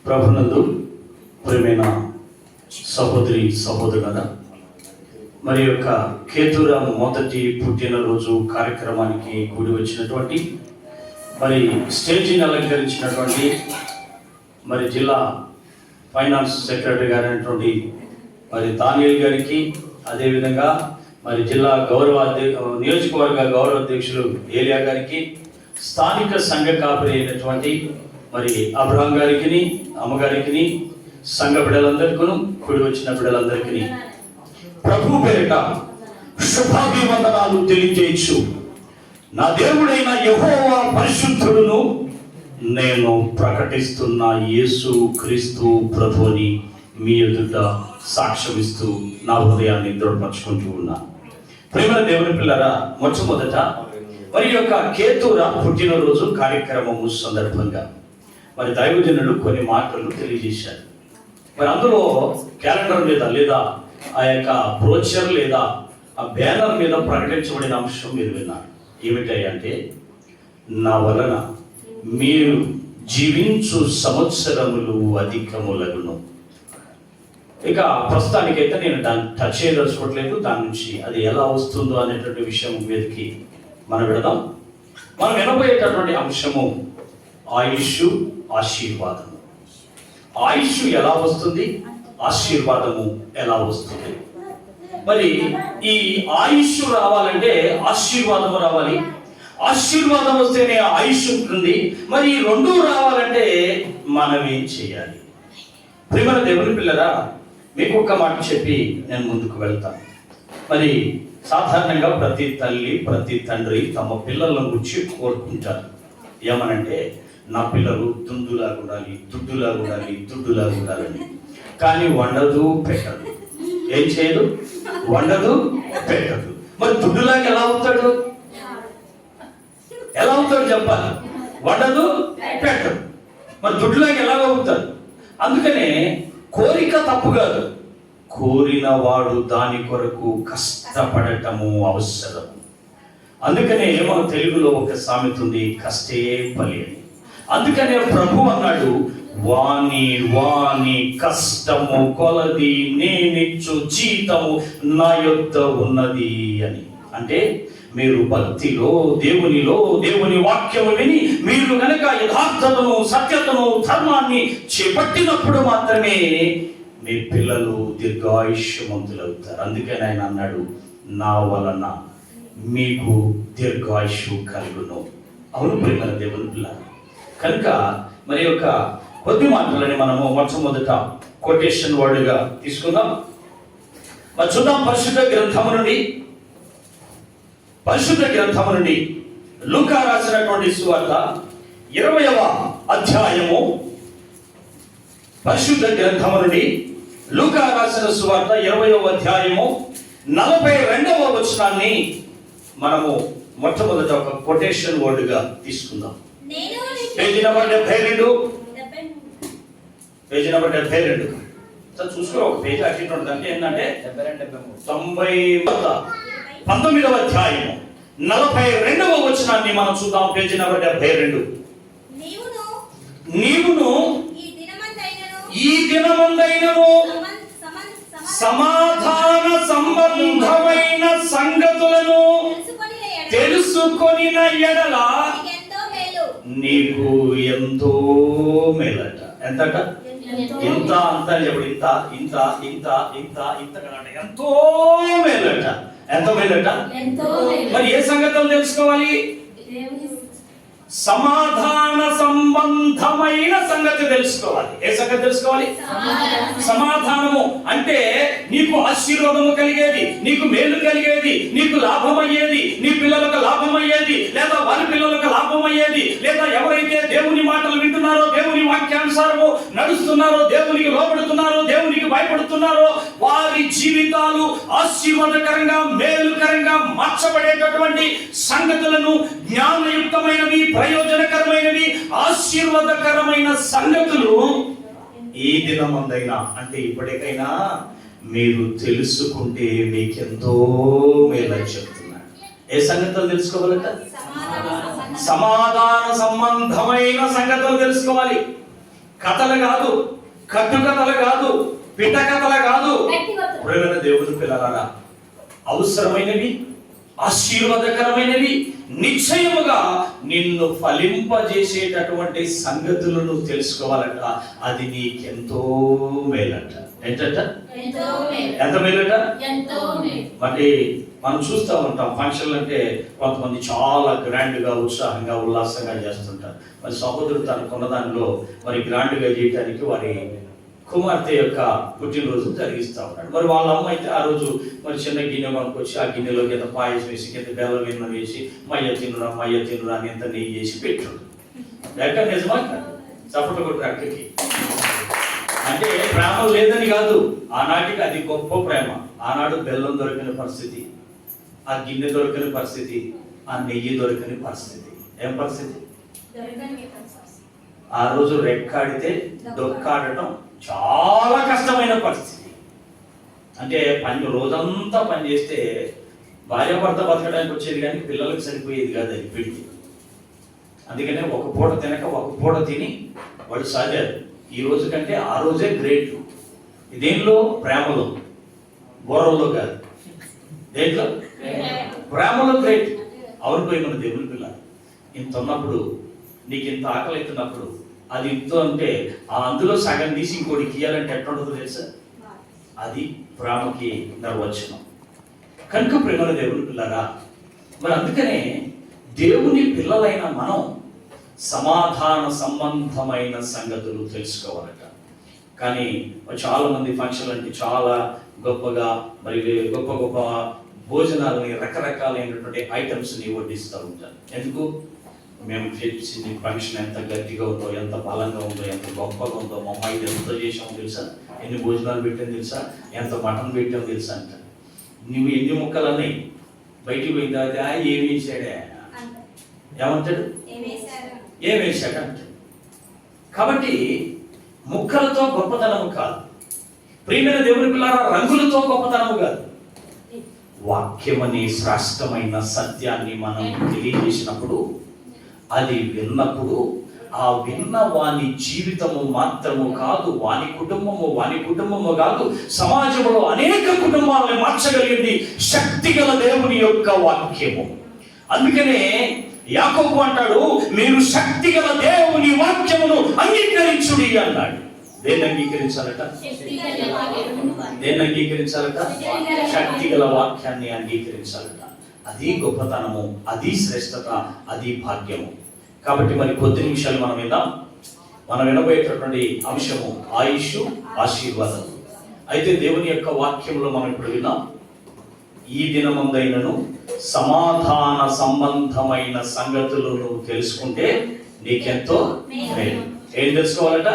ప్రభునందు ప్రియమైన సహోదరి సహోదరులారా, మరి యొక్క కేతురాము మొదటి పుట్టినరోజు కార్యక్రమానికి కూడి వచ్చినటువంటి మరి స్టేజీని అలంకరించినటువంటి మరి జిల్లా ఫైనాన్స్ సెక్రటరీ గారైనటువంటి మరి దానియేల్ గారికి, అదేవిధంగా మరి జిల్లా నియోజకవర్గ గౌరవ అధ్యక్షులు ఏలియా గారికి, స్థానిక సంఘ కాపరి అయినటువంటి మరి అబ్రహాం గారికి, అమ్మగారికి, సంఘ బిడ్డలందరికీ, కూడి వచ్చిన బిడ్డలందరికీ ప్రభు పేరిట శుభాభివందనాలు తెలియజేయచ్చు. నా దేవుడైన యెహోవా పరిశుద్ధుడును నేను ప్రకటిస్తున్న యేసు క్రీస్తు ప్రభుని మీ ఎదుట సాక్ష్యమిస్తూ నా హృదయాన్ని దృఢపరచుకుంటూ ఉన్నా. ప్రేమ దేవుని పిల్లరా, మొట్టమొదట మరి యొక్క కేతురా పుట్టినరోజు కార్యక్రమము సందర్భంగా మరి దైవజనులు కొన్ని మాటలు తెలియజేశారు. మరి అందులో క్యాలెండర్ మీద లేదా ఆ యొక్క బ్రోచర్ లేదా ఆ బ్యానర్ మీద ప్రకటించబడిన అంశం మీరు విన్నారు. ఏమిటంటే, నా వలన మీరు జీవించు సంవత్సరములు అధికములగును. ఇక ప్రస్తుతానికైతే నేను దాన్ని టచ్ చేయదలుచుకోవట్లేదు. దాని నుంచి అది ఎలా వస్తుందో అనేటువంటి విషయం మీదకి మనం వెళదాం. మనం వినబోయేటటువంటి అంశము ఆయుష్, ఆశీర్వాదము. ఆయుష్ ఎలా వస్తుంది, ఆశీర్వాదము ఎలా వస్తుంది? మరి ఈ ఆయుష్ రావాలంటే ఆశీర్వాదము రావాలి. ఆశీర్వాదం వస్తేనే ఆయుష్ ఉంటుంది. మరి ఈ రెండు రావాలంటే మనం ఏం చేయాలి? ప్రియమైన దేవుని పిల్లరా, మీకు ఒక్క మాట చెప్పి నేను ముందుకు వెళ్తాను. మరి సాధారణంగా ప్రతి తల్లి, ప్రతి తండ్రి తమ పిల్లలను గురించి కోరుకుంటారు. ఏమనంటే, నా పిల్లలు దుందులాగా ఉండాలి, దుడ్డులాగా ఉండాలి, దుడ్డులాగా ఉండాలని. కానీ వండదు, పెట్టదు. ఏం చేయదు? వండదు, పెట్టదు. మరి దుడ్డులాగా ఎలా అవుతాడు? ఎలా అవుతాడు చెప్పాలి? వండదు, పెట్టదు. మరి దుడ్డులాగా ఎలా అవుతాడు? అందుకనే కోరిక తప్పు కాదు, కోరిన వాడు దాని కొరకు కష్టపడటము అవసరం. అందుకనే మన తెలుగులో ఒక సామెత ఉంది, కష్టే ఫలి అని. అందుకనే ప్రభు అన్నాడు, వాని వాని కష్టము కొలది నేనిచ్చు జీతము నా యొద్ద ఉన్నది అని. అంటే మీరు భక్తిలో, దేవునిలో, దేవుని వాక్యము విని మీరు కనుక యథార్థతను, సత్యతను, ధర్మాన్ని చేపట్టినప్పుడు మాత్రమే మీ పిల్లలు దీర్ఘాయుష్యవంతులవుతారు. అందుకని ఆయన అన్నాడు, నా వలన మీకు దీర్ఘాయుషు కలుగును. అవును ప్రియమైన దేవుని పిల్లలు. కనుక మరి యొక్క కొద్ది మాటలని మనము మొట్టమొదట కొటేషన్ వర్డ్గా తీసుకుందాం. మరి చూద్దాం పరిశుద్ధ గ్రంథము నుండి లూకా రాసినటువంటి సువార్త 20వ అధ్యాయము. పరిశుద్ధ గ్రంథము నుండి లూకా రాసిన సువార్త 20వ అధ్యాయము 42వ వచనాన్ని మనము మొట్టమొదట ఒక కొటేషన్ వర్డ్గా తీసుకుందాం. Page number 72. పేజీ నెంబర్ 72 చూసుకో. ఒక పేజీ అట్టి ఉంటుంది. ఏంటంటే 19వ అధ్యాయము 42వ వచనాన్ని మనం చూద్దాం. Page number 72. నీవును ఈ దినమందైనను సమాధాన సంబంధమైన సంగతులను తెలుసుకొనిన ఎడల నీకు ఎంతో మేలట. ఎంతట? ఇంత అంత చెప్పడు. ఇంత ఇంత ఇంత ఇంత ఇంత కదండి. ఎంతో మేలట. ఎంత మేలట? మరి ఏ సంగతులు తెలుసుకోవాలి? సమాధాన సంబంధమైన సంగతి తెలుసుకోవాలి. ఏ సంగతి తెలుసుకోవాలి? సమాధానము అంటే నీకు ఆశీర్వాదము కలిగేది, నీకు మేలు కలిగేది, నీకు లాభం అయ్యేది, నీ పిల్లలకు లాభం అయ్యేది, లేదా వారి పిల్లలకు లాభం అయ్యేది, లేదా ఎవరైతే దేవుని మాటలు వింటున్నారో, దేవుని వాక్యానుసారము నడుస్తున్నారో, దేవునికి లోబడుతున్నారో, దేవునికి భయపడుతున్నారో, వారి జీవితాలు ఆశీర్వాదకరంగా, మేలుకరంగా మార్చబడేటటువంటి సంగతులను, జ్ఞానయుక్తమైనవి, ప్రయోజనకరమైనవి, ఆశీర్వాదకరమైన సంగతులు ఈ దినమందైనా అంటే ఇప్పటికైనా మీరు తెలుసుకుంటే మీకెంతో మేలని చెప్తున్నాడు. ఏ సంగతులు కథలు కాదు, కట్టుకథలు కాదు, పిట్ట కథలు కాదు. ప్రేమైన దేవుని పిల్లలారా, అవసరమైనవి, ఆశీర్వాదకరమైనవి, నిశ్చయముగా నిన్ను ఫలింపజేసేటటువంటి సంగతులను తెలుసుకోవాలట. అది నీకెంతో మేలట. ఏంటంట? ఎంత మేలట? మరి మనం చూస్తూ ఉంటాం ఫంక్షన్లు అంటే కొంతమంది చాలా గ్రాండ్గా, ఉత్సాహంగా, ఉల్లాసంగా చేస్తుంటారు. మరి సహోదరుడు తనకున్న దానిలో మరి గ్రాండ్గా చేయడానికి వారి కుమార్తె యొక్క పుట్టినరోజు జరిగిస్తూ ఉన్నాడు. మరి వాళ్ళ అమ్మ అయితే ఆ రోజు మరి చిన్న గిన్నె కొనుక్కొచ్చి ఆ గిన్నెలో కింద పాయసం వేసి, కింద బెల్లం వెన్న వేసి, మయ్య తినురా అని ఎంత నెయ్యి చేసి పెట్టాడు. ఎక్కడ నిజమా? చప్పట్లు కొట్టు అక్కకి. అంటే ప్రేమ లేదని కాదు, ఆనాటికి అది గొప్ప ప్రేమ. ఆనాడు బెల్లం దొరికిన పరిస్థితి, ఆ గిన్నె దొరికిన పరిస్థితి, ఆ నెయ్యి దొరికిన పరిస్థితి. ఏం పరిస్థితి? ఆ రోజు రెక్కాడితే డొక్కాడటం చాలా కష్టమైన పరిస్థితి. అంటే రోజంతా పని చేస్తే భార్యాభర్త బతకడానికి వచ్చేది కానీ పిల్లలకు సరిపోయేది కాదు అది పెళ్లి. అందుకనే ఒక పూట తినక ఒక పూట తిని వాడు సాగారు. ఈ రోజు కంటే ఆ రోజే గ్రేట్. దేనిలో? ప్రేమలో, గోరల్లో కాదు. దేంట్లో? ప్రేమలో గ్రేట్. అవును పోయి మన దేవుని పిల్ల ఇంత ఉన్నప్పుడు, నీకు ఇంత ఆకలి అవుతున్నప్పుడు, అది ఇంత అంటే అందులో సగం తీసి ఇంకోటికి ఇయ్యాలంటే ఎట్లా ఉంటుందో తెలుసా? అది ప్రేమకి నిర్వచనం. కనుక ప్రేమల దేవుని పిల్లరా, మరి అందుకనే దేవుని పిల్లలైన మనం సమాధాన సంబంధమైన సంగతులు తెలుసుకోవాలట. కానీ చాలా మంది ఫంక్షన్లు అంటే చాలా గొప్పగా, మరి గొప్ప గొప్ప భోజనాలని, రకరకాలైనటువంటి ఐటమ్స్ని వడ్డిస్తూ ఉంటారు. ఎందుకు? మేము చేసింది ఫంక్షన్ ఎంత గట్టిగా ఉందో, ఎంత బలంగా ఉందో, ఎంత గొప్పగా ఉందో, మా అమ్మాయి ఎంత చేసామో తెలుసా, ఎన్ని భోజనాలు పెట్టామో తెలుసా, ఎంత మటన్ పెట్టామో తెలుసా అంట. నువ్వు ఎన్ని ముక్కలన్నీ బయటికి పోయిన తర్వాత ఏమి వేసాడే ఏమంటాడు? ఏం వేసాడు అంటాడు. కాబట్టి ముక్కలతో గొప్పతనము కాదు, ప్రియమైన దేవుని పిల్లల రంగులతో గొప్పతనము కాదు. వాక్యమనే శ్రేష్టమైన సత్యాన్ని మనం తెలియజేసినప్పుడు, అది విన్నప్పుడు, ఆ విన్న వాని జీవితము మాత్రము కాదు, వాని కుటుంబము కాదు, సమాజంలో అనేక కుటుంబాలను మార్చగలిగింది శక్తిగల దేవుని యొక్క వాక్యము. అందుకనే యాకోబు అంటాడు, మీరు శక్తిగల దేవుని వాక్యమును అంగీకరించుడి అన్నాడు. దేన్ని అంగీకరించాలట? దేన్ని అంగీకరించాలట? శక్తిగల వాక్యాన్ని అంగీకరించాలట. అది గొప్పతనము, అది శ్రేష్టత, అది భాగ్యము. కాబట్టి మరి కొద్ది నిమిషాలు మనం విందాం. మనం వినబోయేటటువంటి అంశము ఆయుష్, ఆశీర్వాదం. అయితే దేవుని యొక్క వాక్యంలో మనం ఇప్పుడు విన్నాం, ఈ దినమందైనను సమాధాన సంబంధమైన సంగతులను తెలుసుకుంటే నీకెంతో మేలు. ఏం తెలుసుకోవాలట?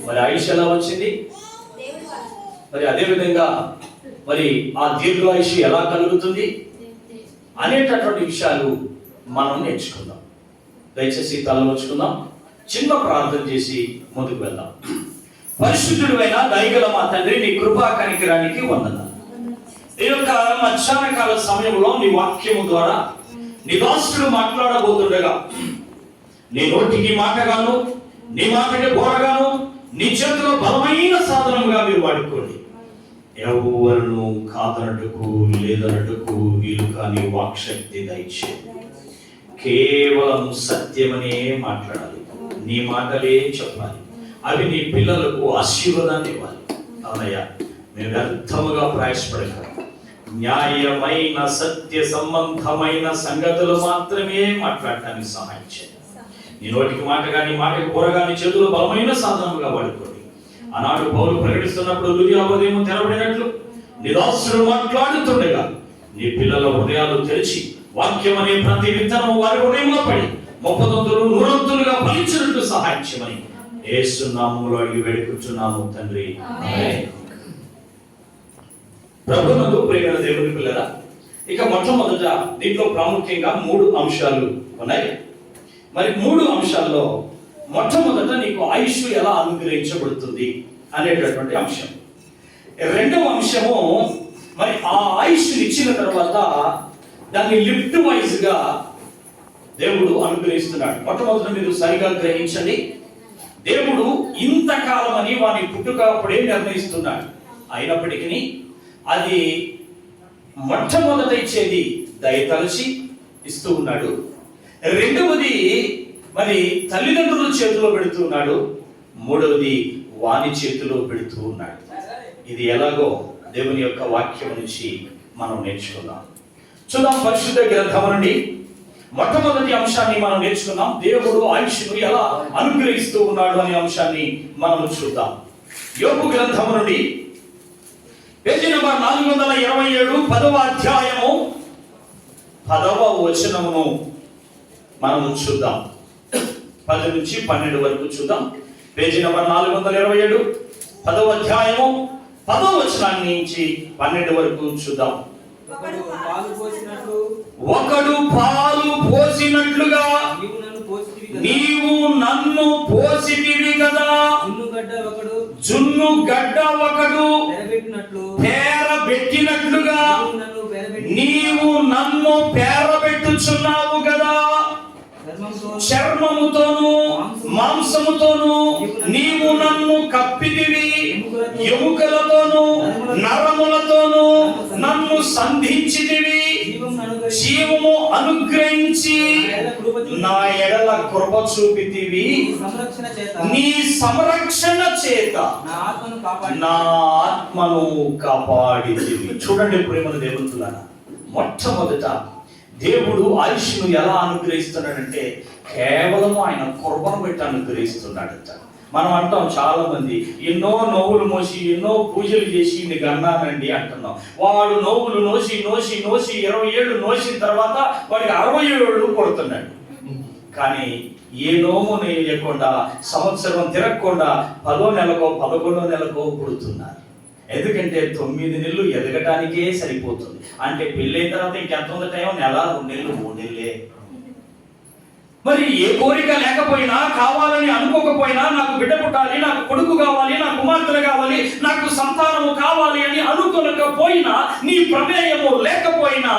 మరి ఆయుష్ ఎలా వచ్చింది? మరి అదే విధంగా మరి ఆ దీర్ఘాయుష్ ఎలా కలుగుతుంది అనేటటువంటి విషయాలు మనం నేర్చుకుందాం. దయచేసి తలవంచుకుందాం, చిన్న ప్రార్థన చేసి ముందుకు వెళ్దాం. పరిశుద్ధుడైన దయగల మా తండ్రి, నీ కృపా కనికరానికి వందనాలు. ఈ యొక్క మధ్యాహ్న కాల సమయంలో నీ వాక్యము ద్వారా నీ దాసుడు మాట్లాడబోతుండగా, నీ నోటికి మాటగాను, నీ మాటకి బోరగాను, నీ చేతిలో బలమైన సాధనముగా మీరు వాడుకోండి. ఎవరును కాదనటకు లేదనటకు వీలు కాని వాక్శక్తి దయచేయండి. కేవలం సత్యమనే మాట్లాడాలి, నీ మాటలే చెప్పాలి. అవి నీ పిల్లలకు ఆశీర్వాదాన్ని ఇవ్వాలి. అవునయ్యా, మేము వ్యర్థముగా ప్రయాసపడక న్యాయమైన సత్య సంబంధమైన సంగతులు మాత్రమే మాట్లాడటానికి సహాయం చేయండి. నీ నోటికి మాట కానీ, మాటకి కూర కానీ చేతులు బలమైన సాధనముగా వాడుకోండి. ఆనాడు పౌలు ప్రకటిస్తున్నప్పుడు హృదయం తెరబడినట్లు నీ దాసుడు మాట్లాడుతుండగా నీ పిల్లల హృదయాలు తెరిచి వాక్యం అనే ప్రతి విత్తనం వారి హృదయంలో పడి 30 100 ఫలించినట్లు సహాయం చేయమని యేసు నామములో అడిగి వేడుకుంటున్నాము తండ్రి. ప్రభువునందు ప్రియమైన దేవుని పిల్లరా, ఇక మొట్టమొదట దీంట్లో ప్రాముఖ్యంగా 3 అంశాలు ఉన్నాయి. మరి 3 అంశాల్లో మొట్టమొదట నీకు ఆయుష్ ఎలా అనుగ్రహించబడుతుంది అనేటటువంటి అంశం. రెండవ అంశము, మరి ఆ ఆయుష్ ఇచ్చిన తర్వాత దాన్ని లిఫ్ట్ వైజ్ గా దేవుడు అనుగ్రహిస్తున్నాడు. మొట్టమొదట మీరు సరిగా గ్రహించండి, దేవుడు ఇంతకాలం అని వాని పుట్టుక అప్పుడే నిర్ణయిస్తున్నాడు. అయినప్పటికీ అది మొట్టమొదట ఇచ్చేది దయతలచి ఇస్తూ ఉన్నాడు. రెండవది మరి తల్లిదండ్రుల చేతిలో పెడుతున్నాడు. మూడవది వాని చేతిలో పెడుతూ ఉన్నాడు. ఇది ఎలాగో దేవుని యొక్క వాక్యం నుంచి మనం నేర్చుకుందాం. చూద్దాం పరిశుద్ధ గ్రంథం నుండి మొట్టమొదటి అంశాన్ని మనం నేర్చుకుందాం. దేవుడు ఆయుష్ను ఎలా అనుగ్రహిస్తూ ఉన్నాడు అనే అంశాన్ని మనం చూద్దాం. యోబు గ్రంథం నుండి పేజీ నంబర్ 427 10వ అధ్యాయము 10వ వచనమును మనం చూద్దాం. 10 నుంచి 12 వరకు చూద్దాం. పేజీ నంబర్ 427 10వ అధ్యాయము 10వ వచనాన్ని నుంచి 12 వరకు చూద్దాం. ఒకడు పాలు పోసినట్లుగా నీవు నన్ను పోసితివి కదా, జున్ను గడ్డ ఒకడు పేరబెట్టినట్లుగా నీవు నన్ను పేరబెట్టుచున్నావు కదా. చర్మముతోను మాంసముతోను నీవు నన్ను కప్పితివి, ఎముకలతోను నరములతోను నన్ను సంధించితివి. జీవము అనుగ్రహించి నా ఎడల కృప చూపితివి. నీ సంరక్షణ చేత నా ఆత్మను కాపాడితివి. చూడండి ప్రేమల దేవులారా, మొట్టమొదట దేవుడు ఆయుష్ను ఎలా అనుగ్రహిస్తున్నాడంటే కేవలం ఆయన కృపను బట్టి అనుగ్రహిస్తున్నాడట. మనం అంటాం, చాలా మంది ఎన్నో నోవులు మోసి ఎన్నో పూజలు చేసి నీకు అన్నానండి అంటున్నాం. వాడు నోవులు నోసి 20 ఏళ్ళు నోసిన తర్వాత వాడికి 60 ఏళ్ళు కొడుతున్నాడు. కానీ ఏ నోము లేకుండా సంవత్సరం తిరగకుండా 10వ నెలకో 11వ నెలకో పుడుతున్నారు. ఎందుకంటే 9 నెలలు ఎదగటానికే సరిపోతుంది. అంటే పెళ్ళైన తర్వాత ఇంకెంత ఉంది టైం? నెల, 2 నెలలు, 3 నెలలే. మరి ఏ కోరిక లేకపోయినా, కావాలని అనుకోకపోయినా, నాకు బిడ్డ పుట్టాలి, నాకు కొడుకు కావాలి, నాకు కుమార్తెలు కావాలి, నాకు సంతానము కావాలి అని అనుకోలేకపోయినా, నీ ప్రమేయము లేకపోయినా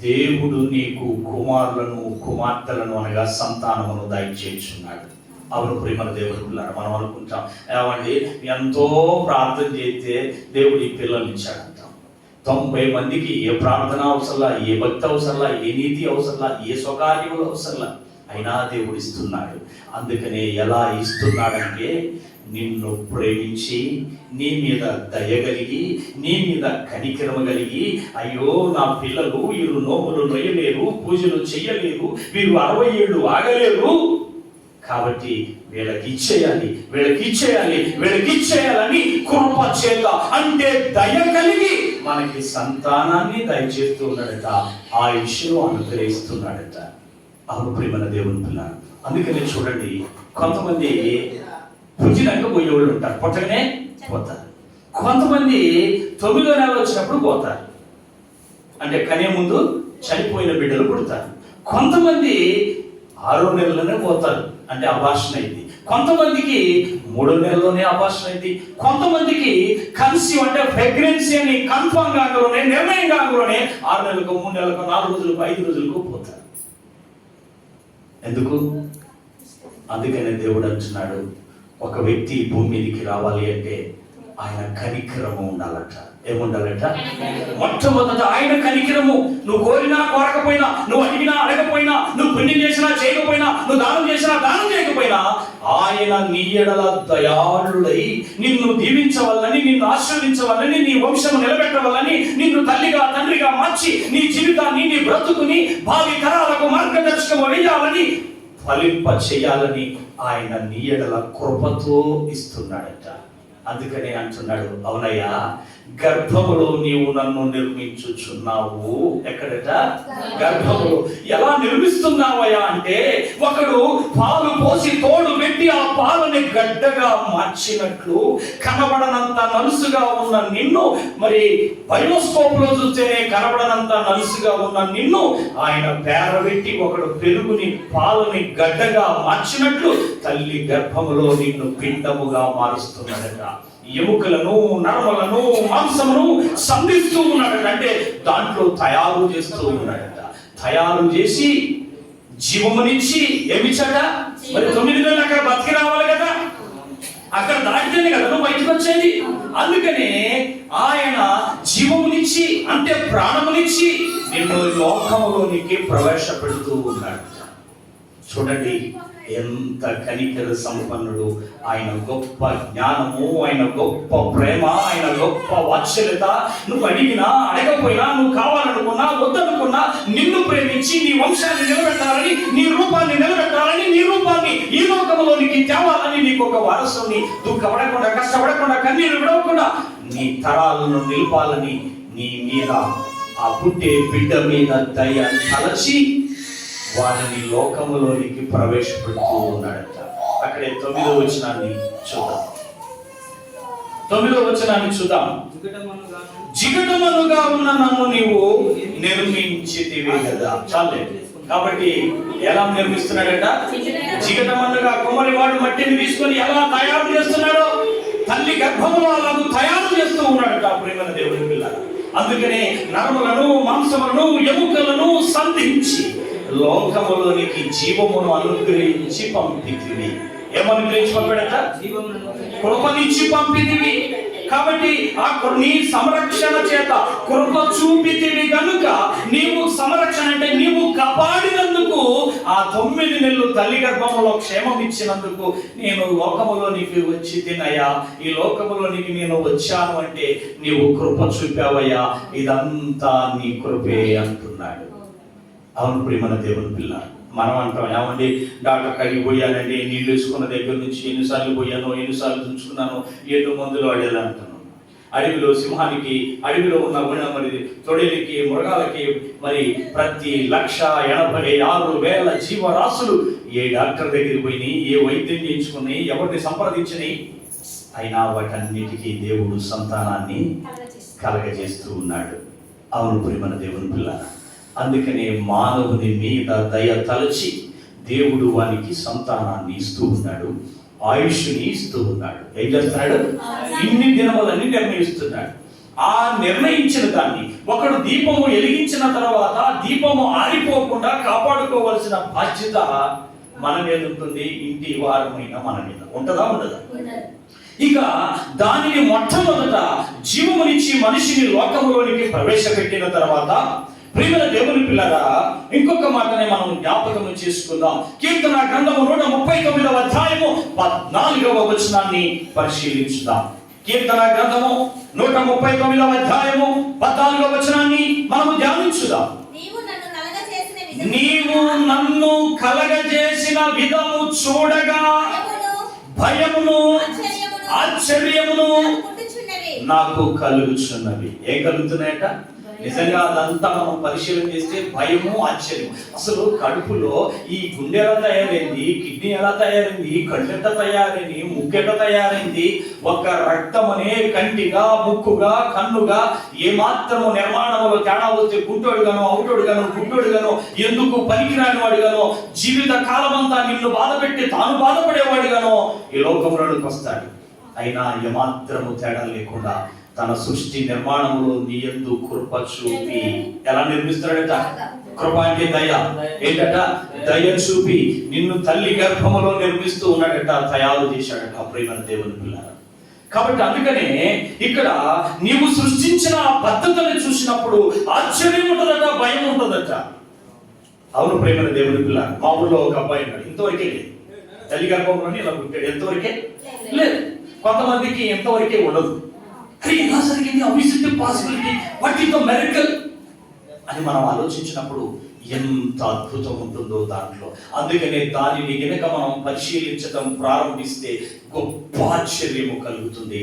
దేవుడు నీకు కుమారులను కుమార్తెలను అనగా సంతానమును దయచేస్తున్నాడు. అవును ప్రేమల దేవుడులారా, మనం అనుకుంటాం ఏమండి ఎంతో ప్రార్థన చేస్తే దేవుడు ఈ పిల్లల్ని ఇచ్చాడంటాం. 90 మందికి ఏ ప్రార్థన అవసరంలా, ఏ భక్తి అవసరంలా, ఏ నీతి అవసరంలా, ఏ స్వకార్యములు అవసరంలా, అయినా దేవుడు ఇస్తున్నాడు. అందుకనే ఎలా ఇస్తున్నాడంటే నిన్ను ప్రేమించి, నీ మీద దయగలిగి, నీ మీద కనికరమ కలిగి, అయ్యో నా పిల్లలు వీరు నోములు నొయ్యలేరు, పూజలు చెయ్యలేరు, వీరు 60 ఏళ్ళు ఆగలేరు, కాబట్టి వీళ్ళకి ఇచ్చేయాలని కృప చేత అంటే దయ కలిగి మనకి సంతానాన్ని దయచేస్తూ ఉన్నాడట, ఆయుష్ను అనుగ్రహిస్తున్నాడట. అవును ప్రియమైన దేవుని పిల్లలు, అందుకనే చూడండి, కొంతమంది పుట్టినాక పోయేవాళ్ళు ఉంటారు, పుట్టగానే పోతారు. కొంతమంది 9వ నెల వచ్చినప్పుడు పోతారు, అంటే కనే ముందు చనిపోయిన బిడ్డలు పుడతారు. కొంతమంది 6వ నెలలోనే పోతారు, అంటే అబార్షన్ అయింది. కొంతమందికి 3వ నెలలోనే అబార్షన్ అయింది. కొంతమందికి కన్సీవ్ అంటే ప్రెగ్నెన్సీ అని కన్ఫర్మ్ కాగలోనే, నిర్ణయం కాగలోనే 6 నెలలకు, 3 నెలలకు, 4 రోజులకు, 5 రోజులకు పోతారు. ఎందుకు? అందుకనే దేవుడు అంటున్నాడు, ఒక వ్యక్తి భూమి మీదకి రావాలి అంటే ఆయన కనికరము ఉండాలట. ఏముండాలట? మొట్టమొదట ఆయన కనికరము. నువ్వు కోరినా కోరకపోయినా, నువ్వు అడిగినా అడగపోయినా, నువ్వు పుణ్యం చేసినా చేయకపోయినా, నువ్వు దానం చేసినా దానం చేయకపోయినా, ఆయన నీ ఎడల దయాళుడై నిన్ను దీవించవల్లని, నిన్ను ఆశీర్వదించవల్లని, నీ వంశము నిలబెట్టవల్లని, నిన్ను తల్లిగా తండ్రిగా మార్చి నీ జీవితాన్ని, నీ బ్రతుకుని భావి తరాలకు మార్గదర్శకం వేయాలని, ఫలింప చేయాలని ఆయన నీ ఎడల కృపతో ఇస్తున్నాడట. అందుకనే అంటున్నాడు, అవునయ్యా గర్భములో నీవు నన్ను నిర్మించుచున్నావు. ఎక్కడట? గర్భములో. ఎలా నిర్మిస్తున్నావయ్యా అంటే, ఒకడు పాలు పోసి తోడు పెట్టి ఆ పాలని గడ్డగా మార్చినట్లు కనబడనంత నలుసుగా ఉన్న నిన్ను, మరి బయోస్కోప్ లో చూస్తేనే కనబడనంత నలుసుగా ఉన్న నిన్ను ఆయన పేరబెట్టి ఒకడు పెరుగుని పాలని గడ్డగా మార్చినట్లు తల్లి గర్భములో నిన్ను పిండముగా మారుస్తున్నాడట. ఎముకలను, నరములను, మాంసమును సంధిస్తూ ఉన్నాడట. అంటే దాంట్లో తయారు చేస్తూ ఉన్నాడట. తయారు చేసి జీవమునిచ్చి ఏమిచ్చాడ? మరి 9 నెలలు అక్కడ బతికి రావాలి కదా, అక్కడ దాటితేనే కదా నువ్వు బయటకు వచ్చేది. అందుకనే ఆయన జీవమునిచ్చి అంటే ప్రాణమునిచ్చి నిన్ను లోకములోనికి ప్రవేశపెడుతూ ఉన్నాడు. చూడండి ఎంత కనికర సంపన్నుడు, ఆయన గొప్ప జ్ఞానము, ఆయన గొప్ప ప్రేమ, ఆయన గొప్ప వాత్సల్యత. నువ్వు అడిగినా అడగపోయినా, నువ్వు కావాలనుకున్నా వద్దనుకున్నా, నిన్ను ప్రేమించి నీ వంశాన్ని నిలబెట్టాలని, నీ రూపాన్ని నిలబెట్టాలని, నీ రూపాన్ని ఈ లోకంలోనికి తేవాలని, నీకు ఒక వారసుని దుఃఖపడకుండా, కష్టపడకుండా, కన్నీరు విడవకుండా నీ తరాలను నిలపాలని నీ మీద ఆ పుట్టే బిడ్డ మీద దయ తలచి వారిని లోకములోనికి ప్రవేశపెడుతూ ఉన్నాడట. అక్కడే 9వ వచనాన్ని చూద్దాం. 9వ వచనాన్ని చూద్దాం. జిగటమనుగా ఉన్న నన్ను నీవు నిర్మించితివే కదా. చాలే. కాబట్టి ఎలా నిర్మిస్తున్నాడట? జిగటమనుగా కుమ్మరివాడు మట్టిని తీసుకొని ఎలా తయారు చేస్తున్నాడో తల్లి గర్భములో అలాగూ తయారు చేస్తూ ఉన్నాడట ప్రేమ దేవుని పిల్ల. అందుకనే నరములను, మాంసములను, ఎముకలను సంధించి లోకములోనికి జీవమును అనుగ్రహించి పంపితివి. ఏమనుగ్రహించి పంపాడట? కృపనిచ్చి పంపితివి. కాబట్టి ఆ నీ సంరక్షణ చేత కృప చూపితివి కనుక నీవు సంరక్షణ అంటే నీవు కాపాడినందుకు, ఆ 9 నెలలు తల్లి గర్భములో క్షేమం ఇచ్చినందుకు నేను లోకములోనికి వచ్చి తినయ్యా, ఈ లోకములోనికి నేను వచ్చాను అంటే నీవు కృప చూపావయ్యా, ఇదంతా నీ కృపే అంటున్నాడు. అవును ప్రియమైన దేవుని పిల్ల. మనం అంటాం ఏమండి డాక్టర్ కాడికి పోయానండి, నీళ్ళు వేసుకున్న దగ్గర నుంచి ఎన్నిసార్లు పోయాను, ఎన్నిసార్లు తుంచుకున్నాను, ఎన్నో మందులు వాడేలా అంటున్నాను. అడవిలో సింహానికి, అడవిలో ఉన్న మరి తొడేలికి, మృగాలకి మరి ప్రతి 1,86,000 జీవరాశులు ఏ డాక్టర్ దగ్గరికి పోయి, ఏ వైద్యం చేయించుకుని, ఎవరిని సంప్రదించని, అయినా వాటన్నిటికీ దేవుడు సంతానాన్ని కలగజేస్తూ ఉన్నాడు. అవును ప్రియమైన దేవుని పిల్ల. అందుకనే మానవుని మీద దయ తలచి దేవుడు వానికి సంతానాన్ని ఇస్తూ ఉన్నాడు, ఆయుష్ని ఇస్తూ ఉన్నాడు. ఏం చేస్తున్నాడు? ఇన్ని దినములని నిర్ణయిస్తున్నాడు. ఆ నిర్ణయించిన దాన్ని ఒకడు దీపము వెలిగించిన తర్వాత దీపము ఆరిపోకుండా కాపాడుకోవాల్సిన బాధ్యత మన మీద ఉంటుంది. ఇంటి వారమైన మన మీద ఉంటుందా? ఉండదా? ఇక దానిని మొట్టమొదట జీవమునిచ్చి మనిషిని లోకములోనికి ప్రవేశపెట్టిన తర్వాత ప్రియమైన దేవుని పిల్లరా, ఇంకొక మాటనే మనం జ్ఞాపకం చేసుకుందాం. కీర్తన గ్రంథము 139వ అధ్యాయము 14వ వచనాన్ని పరిశీలించుదాం. కీర్తన గ్రంథము 139వ అధ్యాయము 14వ వచనాన్ని మనము ధ్యానించుదాం. నీవు నన్ను కలగజేసిన విధము చూడగా భయమును ఆశ్చర్యమును నాకు కలుగుచున్నవి. ఏం కలుగుతున్నాయట? నిజంగా అదంతా మనం పరిశీలన చేస్తే భయము, ఆశ్చర్యం. అసలు కడుపులో ఈ గుండె ఎలా తయారైంది, కిడ్నీ ఎలా తయారైంది, కళ్ళు ఎట్లా తయారైంది, ముక్కు ఎట్లా తయారైంది, ఒక రక్తం అనే కంటిగా, ముక్కుగా, కన్నుగా ఏమాత్రము నిర్మాణంలో తేడా వస్తే గుంటోడుగాను, అవుటోడుగాను, గుంటోడుగాను, ఎందుకు పనికిరాని వాడుగాను, జీవిత కాలమంతా నిన్ను బాధపెట్టి తాను బాధపడేవాడుగాను ఈ లోకంలోకి వస్తాడు. అయినా ఏమాత్రము తేడా లేకుండా తన సృష్టి నిర్మాణంలో నీ యందు కృప చూపి ఎలా నిర్మిస్తాడట? కృప అంటే దయ. ఏంటట? దయ చూపి నిన్ను తల్లి గర్భములో నిర్మిస్తూ ఉన్నాడట, తయారు చేశాడట ప్రియమైన దేవుని పిల్లల. కాబట్టి అందుకనే ఇక్కడ నీవు సృష్టించిన ఆ పద్ధతులను చూసినప్పుడు ఆశ్చర్యం ఉంటుందట, భయం ఉంటుందట. అవును ప్రియమైన దేవుని పిల్ల. మా ఊళ్ళో ఒక అబ్బాయి ఉన్నాడు, ఇంతవరకే లేదు. తల్లి గర్భంలోనే ఇలా పుట్టాడు, ఎంతవరకే లేదు. కొంతమందికి ఎంతవరకే ఉండదు. ఎలా జరిగింది? Possibility, what is the miracle అని మనం ఆలోచించినప్పుడు ఎంత అద్భుతం ఉంటుందో దాంట్లో. అందుకనే దానిని గనక మనం పరిశీలించడం ప్రారంభిస్తే గొప్ప ఆశ్చర్యము కలుగుతుంది.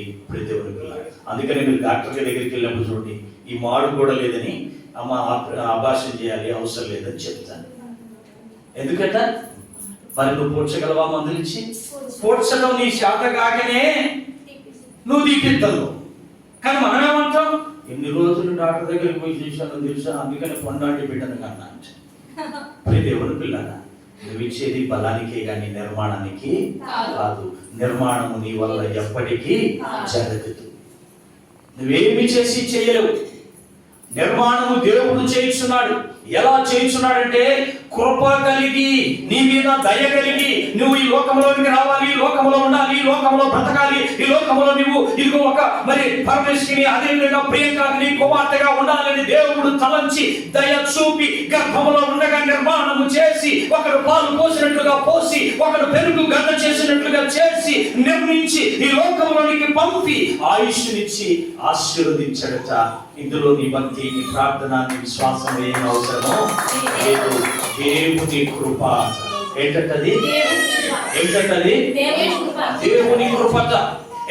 దేవుని పిల్ల. అందుకనే మీరు డాక్టర్ దగ్గరికి వెళ్ళినప్పుడు చూడండి, ఈ మాడు కూడా లేదని అమ్మ అబార్షన్ చేయాలి, అవసరం లేదని చెప్తాను. ఎందుకంట? మరి నువ్వు పోడ్చగలవా? మందులు ఇచ్చి పోడ్చడం నీ శాత కాకనే నువ్వు తీపిస్తావు. కానీ మనం ఏమంటాం? ఎన్ని రోజులు డాక్టర్ దగ్గరికి పోయి చేశాను తెలుసా, అందుకని పొండాంటి బిడ్డను కన్నా అంటే. దేవుని పిల్లగా, నువ్వు ఇచ్చేది బలానికే కానీ నిర్మాణానికి కాదు. నిర్మాణము నీ వల్ల ఎప్పటికీ జరగదు. నువ్వేమి చేసి చేయలేవు. నిర్మాణము దేవుడు చేయించున్నాడు. ఎలా చేయించున్నాడంటే కృప కలిగి, నీ మీద దయ కలిగి, నువ్వు ఈ లోకంలోనికి రావాలి, ఈ లోకంలో ఉండాలి, ఈ లోకంలో బ్రతకాలి, ఈ లోకంలో నువ్వు ఇదిగో ఒక మరి పరమేశ్వరిని అదేవిధంగా ప్రియంకని కుమార్తెగా ఉండాలని దేవుడు తలంచి దయ చూపి గర్భంలో ఉండగా నిర్మాణము చేసి, ఒకడు పాలు పోసినట్లుగా పోసి, ఒకడు పెరుగు గడ్డ చేసినట్లుగా చేసి నిర్మించి ఈ లోకంలోనికి పంపి ఆయుష్నిచ్చి ఆశీర్వదించడట. ఇందులో నీ భక్తి, నీ ప్రార్థన, నీ విశ్వాసం ఏం అవసరమో లేదు. దేవుని కృప. ఏంటది? దేవుని కృపట.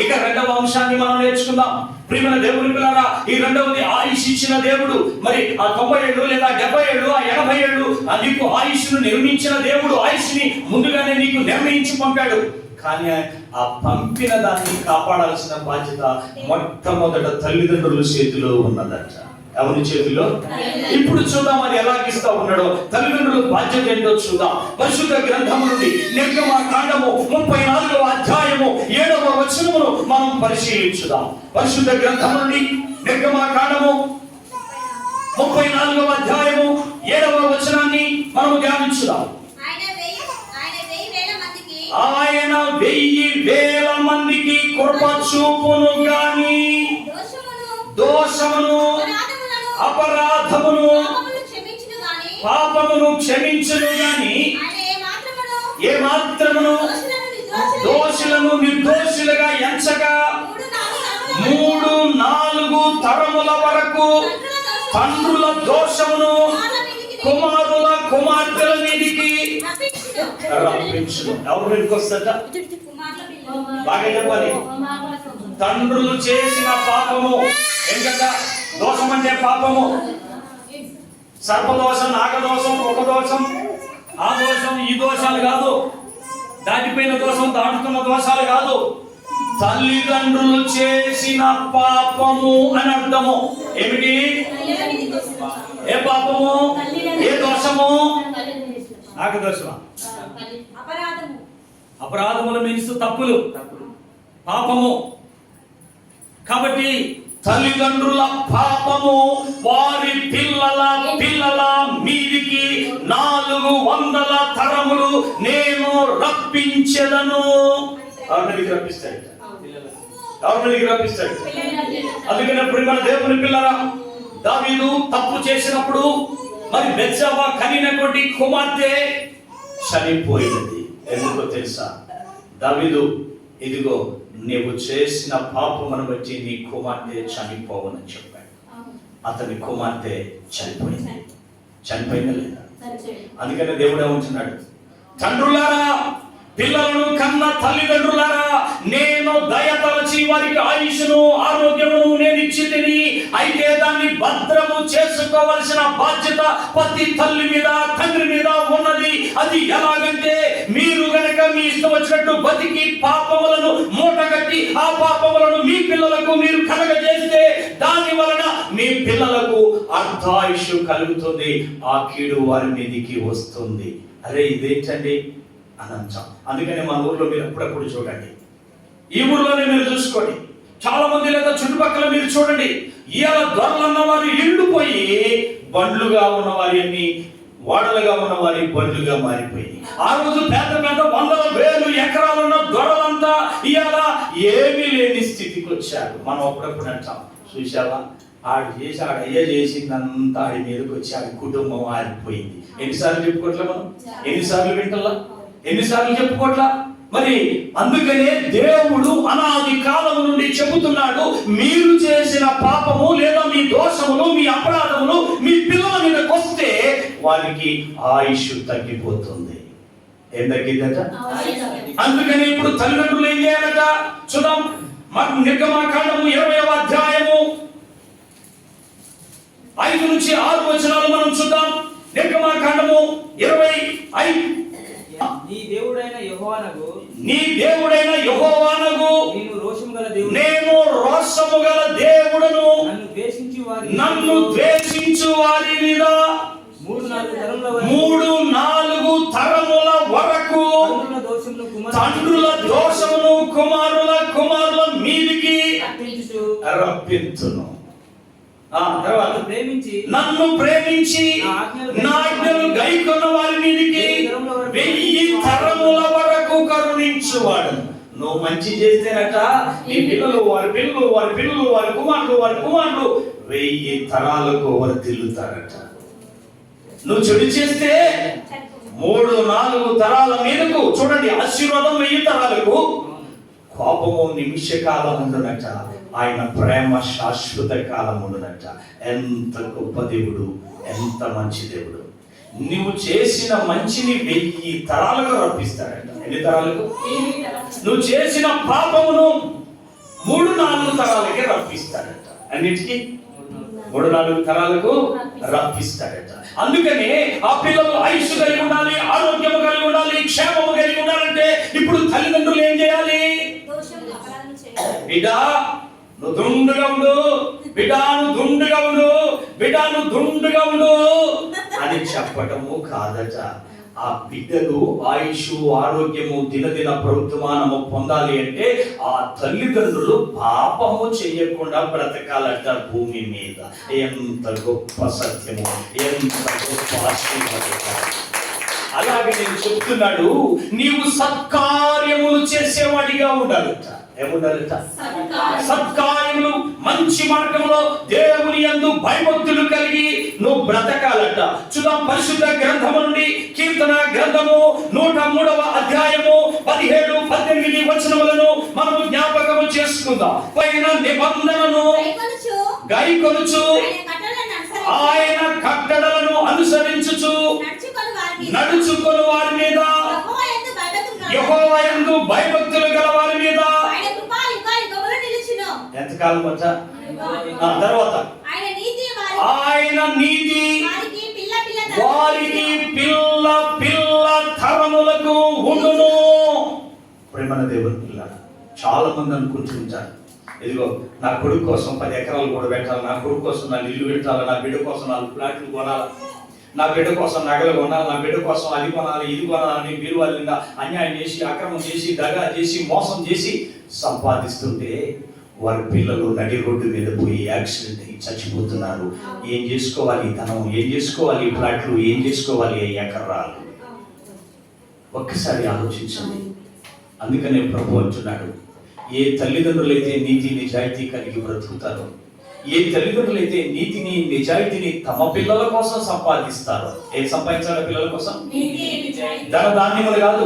ఇక రెండవ అంశాన్ని మనం నేర్చుకుందాం. ప్రియమైన దేవుని పిల్లరా, ఈ రెండవది ఆయుష్ ఇచ్చిన దేవుడు. మరి ఆ 90 ఏళ్ళు లేదా 70 ఏళ్ళు, ఆ 80 ఏళ్ళు నీకు ఆయుష్ను నిర్మించిన దేవుడు ఆయుష్ని ముందుగానే నీకు నిర్ణయించి పంపాడు. కానీ ఆ పంపిన దాన్ని కాపాడాల్సిన బాధ్యత మొట్టమొదట తల్లిదండ్రుల చేతిలో ఉన్నదట. ఎవరి చేతిలో? ఇప్పుడు చూద్దాం అది ఎలాగిస్తా ఉన్నాడో. తల్లిదండ్రుల బాధ్యత ఏంటో చూద్దాం. పరిశుద్ధ గ్రంథము నుండి నిర్గమకాండము 34వ అధ్యాయము 7వ వచనమును మనం పరిశీలించుదాం. పరిశుద్ధ గ్రంథము నుండి నిర్గమకాండము 34వ అధ్యాయము 7వ వచనాన్ని మనం ధ్యానించుదాం. ఆయన 1000 మందికి కృప చూపును గాని దోషమును అపరాధమును పాపమును క్షమించును గాని ఏ మాత్రమును దోషులను నిర్దోషులుగా ఎంచగా 3-4 తరముల వరకు తండ్రుల దోషమును కుమారుల కుమార్తెల మీదికి రప్పించును. ఎవరి మీదకి వస్తుందట? బాగా చెప్పాలి. తండ్రులు చేసిన పాపము. ఎందుకంటే దోషం అంటే పాపము. సర్పదోషం, నాగదోషం, ఒక దోషం, ఆ దోషం, ఈ దోషాలు కాదు. దాటిపోయిన దోషం, దాటుతున్న దోషాలు కాదు. తల్లిదండ్రులు చేసిన పాపము అని అర్థము. ఏమిటి? ఏ పాపము? ఏ దోషము? నాగదోషమా? అపరాధములు మీన్స్ తప్పులు, పాపము. కాబట్టి తల్లిదండ్రుల పాపము వారి పిల్లల మీదికి 400 తరములు నేను రప్పించెదను. ఎవరికి రప్పిస్తాడు? ఎవరికి రప్పిస్తాడు? అందుకనే ప్రియమైన దేవుని పిల్లరా, దావీదు తప్పు చేసినప్పుడు మరి బెత్షెబా కనినటువంటి కుమార్తె చనిపోయినది. ఎందుకో తెలుసా? దావీదు, ఇదిగో నీవు చేసిన పాపమును బట్టి నీ కుమార్తె చనిపోవని చెప్పాడు. అతని కుమార్తె చనిపోయిందా లేదా? అందుకనే దేవుడు ఏమంటున్నాడు? తండ్రులారా, పిల్లలను కన్న తల్లిదండ్రులారా, నేను దయతలచి వారికి ఆయుష్ను ఆరోగ్యమును నేను ఇచ్చితిని. అయితే దాన్ని భద్రము చేసుకోవలసిన బాధ్యత ప్రతి తల్లి మీద తండ్రి మీద ఉన్నది. అది ఎలాగంటే, మీరు గనక మీ ఇష్టం వచ్చినట్టు బతికి పాపములను మూటగట్టి ఆ పాపములను మీ పిల్లలకు మీరు కలగజేస్తే దాని వలన మీ పిల్లలకు అర్ధాయుషు కలుగుతుంది, ఆ కీడు వారి మీదికి వస్తుంది. అరే ఇదేంటండి అనంతం. అందుకనే మన ఊర్లో మీరు అప్పుడప్పుడు చూడండి, ఈ ఊర్లోనే మీరు చూసుకోండి, చాలా మంది లేదా చుట్టుపక్కల మీరు చూడండి, ఇవాళ దొరలన్న వారు ఇళ్ళుపోయి బండ్లుగా ఉన్నవారి అన్ని వాడలుగా ఉన్నవారి బండ్లుగా మారిపోయి, ఆ రోజు పెద్ద 100,000 ఎకరాలున్న దొరలంతా ఇవాళ ఏమీ లేని స్థితికి వచ్చారు. మనం అప్పుడప్పుడు అంటాం, చూసావా ఆడు చేసి ఆడు అయ్యే చేసిందంతా ఆడి మీదకి వచ్చి ఆడి కుటుంబం ఆరిపోయింది. ఎన్నిసార్లు చెప్పుకోవట్లా మనం? ఎన్నిసార్లు వింటల్లా? ఎన్నిసార్లు చెప్పుకోవట్లా? మరి అందుకనే దేవుడు అనాది కాలం నుండి చెబుతున్నాడు, మీరు చేసిన పాపము లేదా మీ దోషములు, మీ అపరాధములు మీ పిల్లల మీదకి వస్తే వారికి ఆయుష్ తగ్గిపోతుంది. ఏం తగ్గిందట? అందుకని ఇప్పుడు తల్లిదండ్రులు ఏం చేయాలట చూద్దాం. నిర్గమకాండము 20వ అధ్యాయము 5 నుంచి 6 వచనాలు మనం చూద్దాం. నిర్గమకాండము 25. నీ దేవుడైన యెహోవానగు నేను రోషము గల దేవుడను, నన్ను ద్వేషించు వారి మీద 3-4 తరముల వరకు తండ్రుల దోషమును కుమారుల మీదికి రప్పించును. తర్వాత నన్ను ప్రేమించి నా ఆజ్ఞలు గైకొన్న వారి మీదికి 1000 తరముల వరకు కరుణించువాడు. నువ్వు మంచి చేస్తేనట నీ పిల్లలు వారి పిల్లలు వారి పిల్లలు వారి కుమారులు 1000 తరాలకు వర్ధిల్లుతారట. నువ్వు చెడు చేస్తే 3-4 తరాల మీదకు చూడండి, ఆశీర్వాదం 1000 తరాలకు, కోపము నిమిష కాలం ఉండునట, ఆయన ప్రేమ శాశ్వత కాలం ఉండునట. ఎంత గొప్ప దేవుడు, ఎంత మంచి దేవుడు. నువ్వు చేసిన మంచిని 1000 తరాలకు రప్పిస్తాడట. ఎన్ని తరాలకు? నువ్వు చేసిన పాపమును 3-4 తరాలకే రప్పిస్తాడట. అన్నిటికీ 3-4 తరాలకు రప్పిస్తాడట. అందుకనే ఆ పిల్లలు ఆయుష్ కలిగి ఉండాలి, ఆరోగ్యము కలిగి ఉండాలి, క్షేమము కలిగి ఉండాలంటే ఇప్పుడు తల్లిదండ్రులు ఏం చేయాలి? బిడ్డా నువ్వు దుండుగా ఉండు, బిడ్డాను దుండుగా ఉండు, బిడ్డాను దుండుగా ఉండు అని చెప్పటము కాదట. ఆ బిడ్డలు ఆయుష్ ఆరోగ్యము దినదిన ప్రవర్తమానము పొందాలి అంటే ఆ తల్లిదండ్రులు పాపము చేయకుండా బ్రతకాలట భూమి మీద. ఎంత గొప్ప సత్యము, ఎంత గొప్ప ఆశీర్వాదం. అలాగే నేను చెప్తున్నాడు, నీవు సత్కార్యములు చేసేవాడిగా ఉండాలట. ఏముండాలట? సత్కార్యములు, మంచి మార్గంలో దేవుని యందు భయభక్తులు కలిగి నువ్వు బ్రతకాలట. చూద్దాం పరిశుద్ధ గ్రంథము నుండి కీర్తన గ్రంథము 103వ అధ్యాయము 17-18 వచనములను మనము జ్ఞాపకము చేసుకుందాం. పైన నిబంధనను గైకొనుచు ఆయన కట్టడలను అనుసరించుచు నడుచుకొని వారి మీద, యెహోవా యందు భయభక్తులు గల వారి మీద ఎంతకాలం వచ్చా? తర్వాత ఆయన నీతి వారికి పిల్ల పిల్ల తరములకు ఉండును. ప్రేమన దేవుని పిల్లలు చాలా మంది అనుకుంటుంటారు, ఇదిగో నా కొడుకు కోసం 10 ఎకరాలు కూడా పెట్టాలి, నా కొడుకు కోసం నా ఇల్లు పెట్టాలి, నా బిడ్డ కోసం 4 ప్లాట్లు కొనాలి, నా బిడ్డ కోసం నగలు కొనాలి, నా బిడ్డ కోసం అది కొనాలి ఇది కొనాలని మీరు వాళ్ళ అన్యాయం చేసి, అక్రమం చేసి, దగా చేసి, మోసం చేసి సంపాదిస్తుంటే వారి పిల్లలు నడి రోడ్డు మీద పోయి యాక్సిడెంట్ అయ్యి చచ్చిపోతున్నారు. ఏం చేసుకోవాలి ధనం, ఏం చేసుకోవాలి ప్లాట్లు, ఏం చేసుకోవాలి ఎకరాలు? ఒక్కసారి ఆలోచించండి. అందుకనే ప్రభు అంటున్నాడు, ఏ తల్లిదండ్రులైతే నీతి నిజాయితీ కలిగి బ్రతుకుతారో, ఏ తల్లిదండ్రులైతే నీతిని నిజాయితీని తమ పిల్లల కోసం సంపాదిస్తారో. ఏం సంపాదించాలి పిల్లల కోసం? ధన ధాన్యములు కాదు,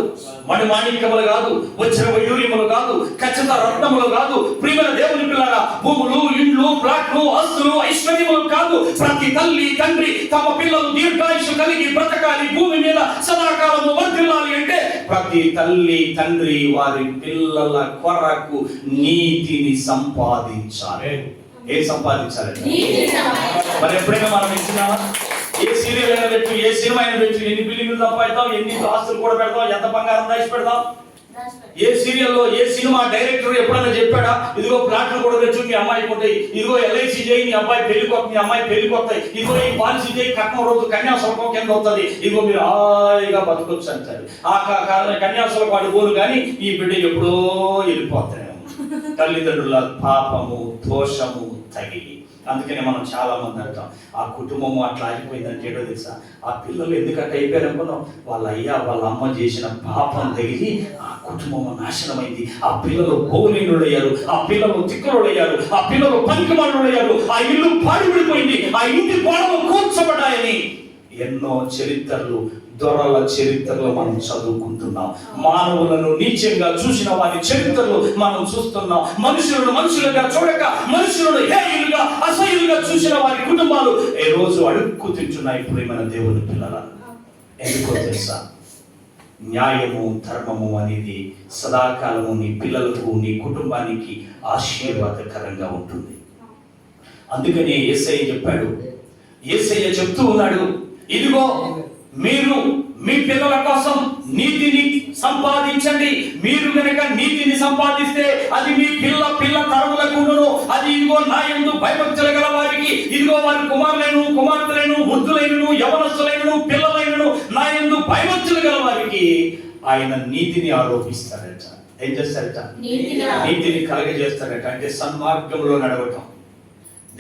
మణిమాణిక్యములు కాదు, వజ్ర వైడూర్యములు కాదు, ఖచ్చిత రత్నములు కాదు. ప్రియమైన దేవుని పిల్లల భూములు, ఇండ్లు, ప్లాట్లు, ఆస్తులు, ఐశ్వర్యములు కాదు. ప్రతి తల్లి తండ్రి తమ పిల్లలు దీర్ఘాయుషు కలిగి బ్రతకాలి, భూమి మీద సదాకాలము వర్ధిల్లాలి అంటే ప్రతి తల్లి తండ్రి వారి పిల్లల కొరకు నీతిని సంపాదించాలి. ఏం సంపాదించాలండి? మరి ఎప్పుడైనా మనం ఇచ్చినామా? ఏ సీరియల్ అయినా పెట్టు, ఏ సినిమా అయినా పెట్టు, ఎన్ని బిల్డింగ్లు సంపాదిద్దాం, ఎన్ని ఆస్తులు కూడా పెడతాం, ఎంత బంగారం దాచి పెడతాం. ఏ సీరియల్లో ఏ సినిమా డైరెక్టర్ ఎప్పుడైనా చెప్పాడా, ఇదిగో ప్లాట్లు కూడా తెచ్చు మీ అమ్మాయి కొట్టాయి, ఇదిగో LIC చేయి నీ అబ్బాయి పెళ్లి కొత్త, మీ అమ్మాయి పెళ్లి కొత్తాయి, ఇదిగో ఈ పాలసీ చేయి కట్నం రోజు కన్యాశుల్కం కింద అవుతుంది, ఇదిగో మీరు హాయిగా బతకొచ్చు అంటారు. ఆ కన్యాశుల్కం వాడు పోను కానీ ఈ బిడ్డ ఎప్పుడో వెళ్ళిపోతాయి. తల్లిదండ్రుల పాపము దోషము తగిలి. అందుకనే మనం చాలా మంది అంటాం, ఆ కుటుంబము అట్లా అయిపోయిందంటే ఏడో తెలుసా, ఆ పిల్లలు ఎందుకంటే అయిపోయారు అనుకున్నాం, వాళ్ళ అయ్యా వాళ్ళ అమ్మ చేసిన పాపం తగిలి ఆ కుటుంబము నాశనమైంది. ఆ పిల్లలు భోగులీనుడయ్యారు, ఆ పిల్లలు తిక్కులుడయ్యారు, ఆ పిల్లలు పనికిమాలుడయ్యారు, ఆ ఇల్లు పాడిపడిపోయింది, ఆ ఇంటి గోడలు కూర్చోబడ్డాయని ఎన్నో చరిత్రలు, దొరల చరిత్రలో మనం చదువుకుంటున్నాం. మానవులను నీచంగా చూసిన వారి చరిత్రలు మనం చూస్తున్నాం. మనుషులను మనుషులుగా చూడక మనుషులను హేయులుగా అసహ్యులుగా చూసిన వారి కుటుంబాలు ఈ రోజు అడుక్కు తింటున్నాయి. ప్రియమైన దేవుని పిల్లల, ఎందుకో తెలుసా? న్యాయము ధర్మము అనేది సదాకాలము నీ పిల్లలకు నీ కుటుంబానికి ఆశీర్వాదకరంగా ఉంటుంది. అందుకనే యేసయ్య చెప్పాడు, యేసయ్య చెప్తూ ఉన్నాడు, ఇదిగో మీరు మీ పిల్లల కోసం నీతిని సంపాదించండి. మీరు గనక నీతిని సంపాదిస్తే అది మీ పిల్ల పిల్ల తరములకు ఉండును. అది ఇదిగో నా యందు భయభక్తులు గల వారికి, ఇదిగో వారి కుమారులైన కుమార్తెలైన వృద్ధులైనను యవనస్తులైనను పిల్లలైనను నా యందు భయభక్తులు గల వారికి ఆయన నీతిని ఆరోపిస్తారట. ఏం చేస్తారట? నీతిని కలగజేస్తారట. అంటే సన్మార్గంలో నడవటం,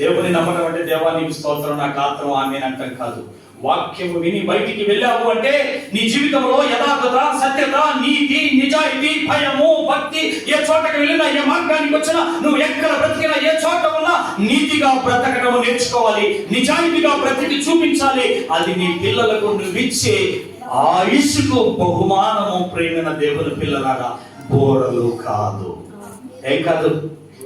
దేవుని నమ్మడం అంటే దేవా నీకు స్తోత్రం నాకు ఆత్రం ఆమె అంటాం కాదు. వాక్యము విని బయటికి వెళ్ళావు అంటే నీ జీవితంలో యథార్థత, సత్యత, నీతి, నిజాయితీ, భయము, భక్తి, ఏ చోటకి వెళ్ళినా, ఏ మార్గానికి వచ్చినా, నువ్వు ఎక్కడ బ్రతికినా, ఏ చోట ఉన్నా నీతిగా బ్రతకడం నేర్చుకోవాలి, నిజాయితీగా బ్రతికి చూపించాలి. అది నీ పిల్లలకు నువ్వు ఇచ్చే ఆయుష్కు బహుమానము. ప్రేమైన దేవుని పిల్లలారా, బోరలు కాదు. ఏం కాదు?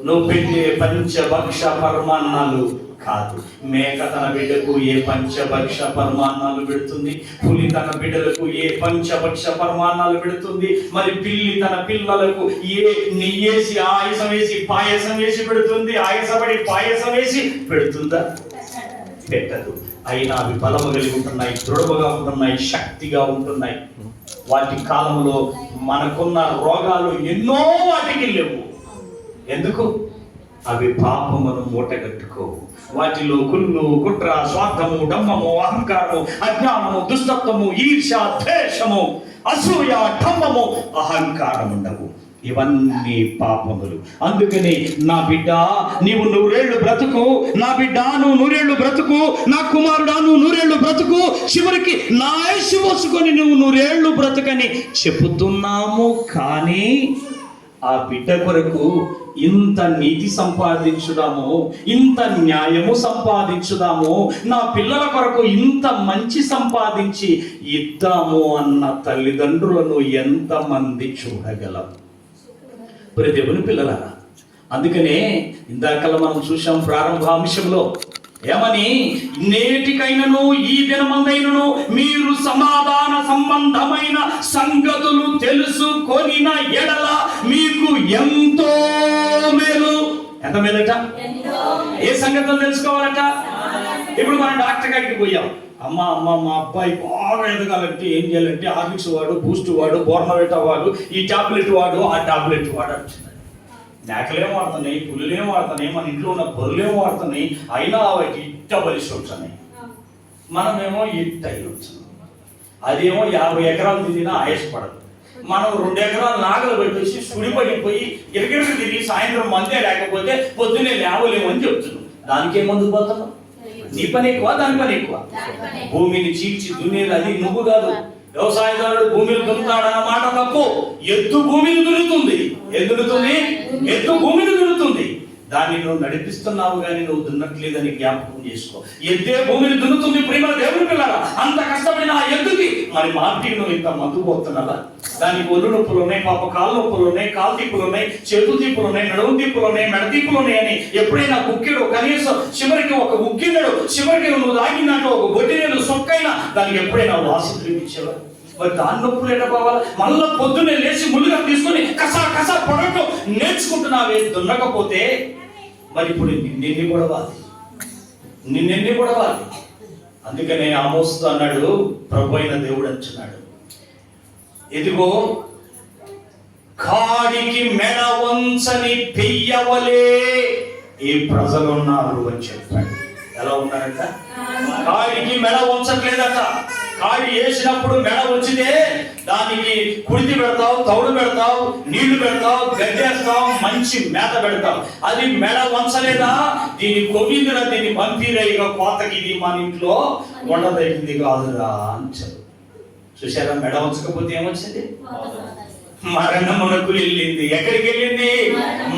నువ్వు పెట్టే పంచభక్ష పరమాన్నాలు కాదు. మేక తన బిడ్డకు ఏ పంచభక్ష పరమాన్నాలు పెడుతుంది? పులి తన బిడ్డలకు ఏ పంచభక్ష పరమాన్నాలు పెడుతుంది? మరి పిల్లి తన పిల్లలకు ఏ నెయ్యేసి ఆయాసం వేసి పాయసం వేసి పెడుతుంది? ఆయాసపడి పాయసం వేసి పెడుతుందా? పెట్టదు. అయినా అవి బలము కలిగి ఉంటున్నాయి, దృఢముగా ఉంటున్నాయి, శక్తిగా ఉంటున్నాయి. వాటి కాలంలో మనకున్న రోగాలు ఎన్నో వాటికి లేవు. ఎందుకు? అవి పాపమును మూటగట్టుకోవు. వాటిలో కుళ్ళు, కుట్ర, స్వార్థము, డంబము, అహంకారము, అజ్ఞానము, దుష్టత్వము, ఈర్ష్య, ద్వేషము, అసూయ, డంబము, అహంకారం ఉండవు. ఇవన్నీ పాపములు. అందుకని నా బిడ్డ నీవు 100 ఏళ్ళు బ్రతుకు, నా బిడ్డ నువ్వు 100 ఏళ్ళు బ్రతుకు, నా కుమారుడా నువ్వు 100 ఏళ్ళు బ్రతుకు, చివరికి నా ఆయుష్ పోసుకొని నువ్వు 100 ఏళ్ళు బ్రతుకని చెబుతున్నాము. కానీ ఆ బిడ్డ కొరకు ఇంత నీతి సంపాదించుదాము, ఇంత న్యాయము సంపాదించుదాము, నా పిల్లల కొరకు ఇంత మంచి సంపాదించి ఇద్దాము అన్న తల్లిదండ్రులను ఎంతమంది చూడగలం? మరి దేవుని పిల్లలారా, అందుకనే ఇందాకలా మనం చూసాం ప్రారంభాంశంలో ఏమని, నేటికైనను ఈ దినమందైనను మీరు సమాధాన సంబంధమైన సంగతులు తెలుసుకొనిన ఎడల మీకు ఎంతో మేలు. ఎంత మేలట? ఏ సంగతులు తెలుసుకోవాలట? ఇప్పుడు మనం డాక్టర్ గారికి పోయాం, అమ్మ మా అబ్బాయి బాగా ఎదగాలంటే ఏం చేయాలంటే హార్లిక్స్ వాడు, బూస్ట్ వాడు, బోర్నవిటా వాడు, ఈ టాబ్లెట్ వాడు, ఆ టాబ్లెట్ వాడు అంటున్నాడు. మేకలేం వాడుతున్నాయి, పులులేం వాడుతున్నాయి, మన ఇంట్లో ఉన్న బొర్రెలేం వాడుతున్నాయి, అయినా వాటి ఇట్ట బలిసి వచ్చాయి. మనమేమో ఇట్ట వచ్చాం. అదేమో 50 ఎకరాలు తిరిగినా ఆయాసపడదు. మనం 2 ఎకరాలు నాగలు పెట్టేసి సుడిపడిపోయి ఎరగెరకు తిరిగి సాయంత్రం మందే లేకపోతే పొద్దునే లేవలేమని చెప్తున్నాం. దానికే ముందుకు పోతున్నాం. నీ పని ఎక్కువ, దాని పని ఎక్కువ. భూమిని చీల్చి దున్నేది అది నువ్వు కాదు. వ్యవసాయదారుడు భూమిని దున్నుతాడన్న మాట తప్పు. ఎద్దు భూమిని దున్నుతుంది. ఎద్దు భూమిని దున్నుతుంది. దాన్ని నువ్వు నడిపిస్తున్నావు కానీ నువ్వు దున్నట్లేదని జ్ఞాపకం చేసుకో. ఎద్దే భూమిని దున్నుతుంది. ప్రేమ దేవుని పిల్లరా, అంత కష్టమైన ఆ ఎద్దుకి మరి మార్టికి నువ్వు ఇంత మందు పోతున్నావా? దానికి ఒళ్ళు నొప్పులు ఉన్నాయి, పాప కాళ్ళ నొప్పులు ఉన్నాయి, కాలు తీపులు ఉన్నాయి, చేతు తీపులు ఉన్నాయి, నడుము తీపులు ఉన్నాయి, మెడ తీపులు ఉన్నాయి అని ఎప్పుడైనా కుక్కిడు కనీసం చివరికి ఒక ఉక్కినడు చివరికి నువ్వు తాగినట్టు ఒక బొట్టినేలు సొక్కైనా దానికి ఎప్పుడైనా వాసన చూపించేవా? మరి దాని నొప్పులు ఎట్లా పోవాలి? మళ్ళా పొద్దున్నే లేచి ముందుగా తీసుకొని కసా కసా పొడటం నేర్చుకుంటున్నావే. దున్నకపోతే మరి ఇప్పుడు నిన్నెన్ని కొడవాలి. అందుకనే ఆమోసు అన్నాడు, ప్రభు అయిన దేవుడు అంటున్నాడు, ఇదిగో కాడికి మెడ వంచని పెయ్యవలే ఈ ప్రజలు ఉన్నారు అని చెప్పాడు. ఎలా ఉన్నారంట? కాడికి మెడ వంచట్లేదట. కాడి వేసినప్పుడు మెడ వచ్చితే దానికి కుడితి పెడతావు, తౌడు పెడతావు, నీళ్లు పెడతావు, గడ్డేస్తావు, మంచి మేత పెడతావు. అది మెడ వంచలేదా? దీని కొవ్విందిరా, దీన్ని పంపిరేగా కోతకి, ఇది మన ఇంట్లో వండదగింది కాదురా అని చెప్పు. చూసారా? మెడ వంచకపోతే ఏమొచ్చింది? మరణమునకు వెళ్ళింది. ఎక్కడికి వెళ్ళింది?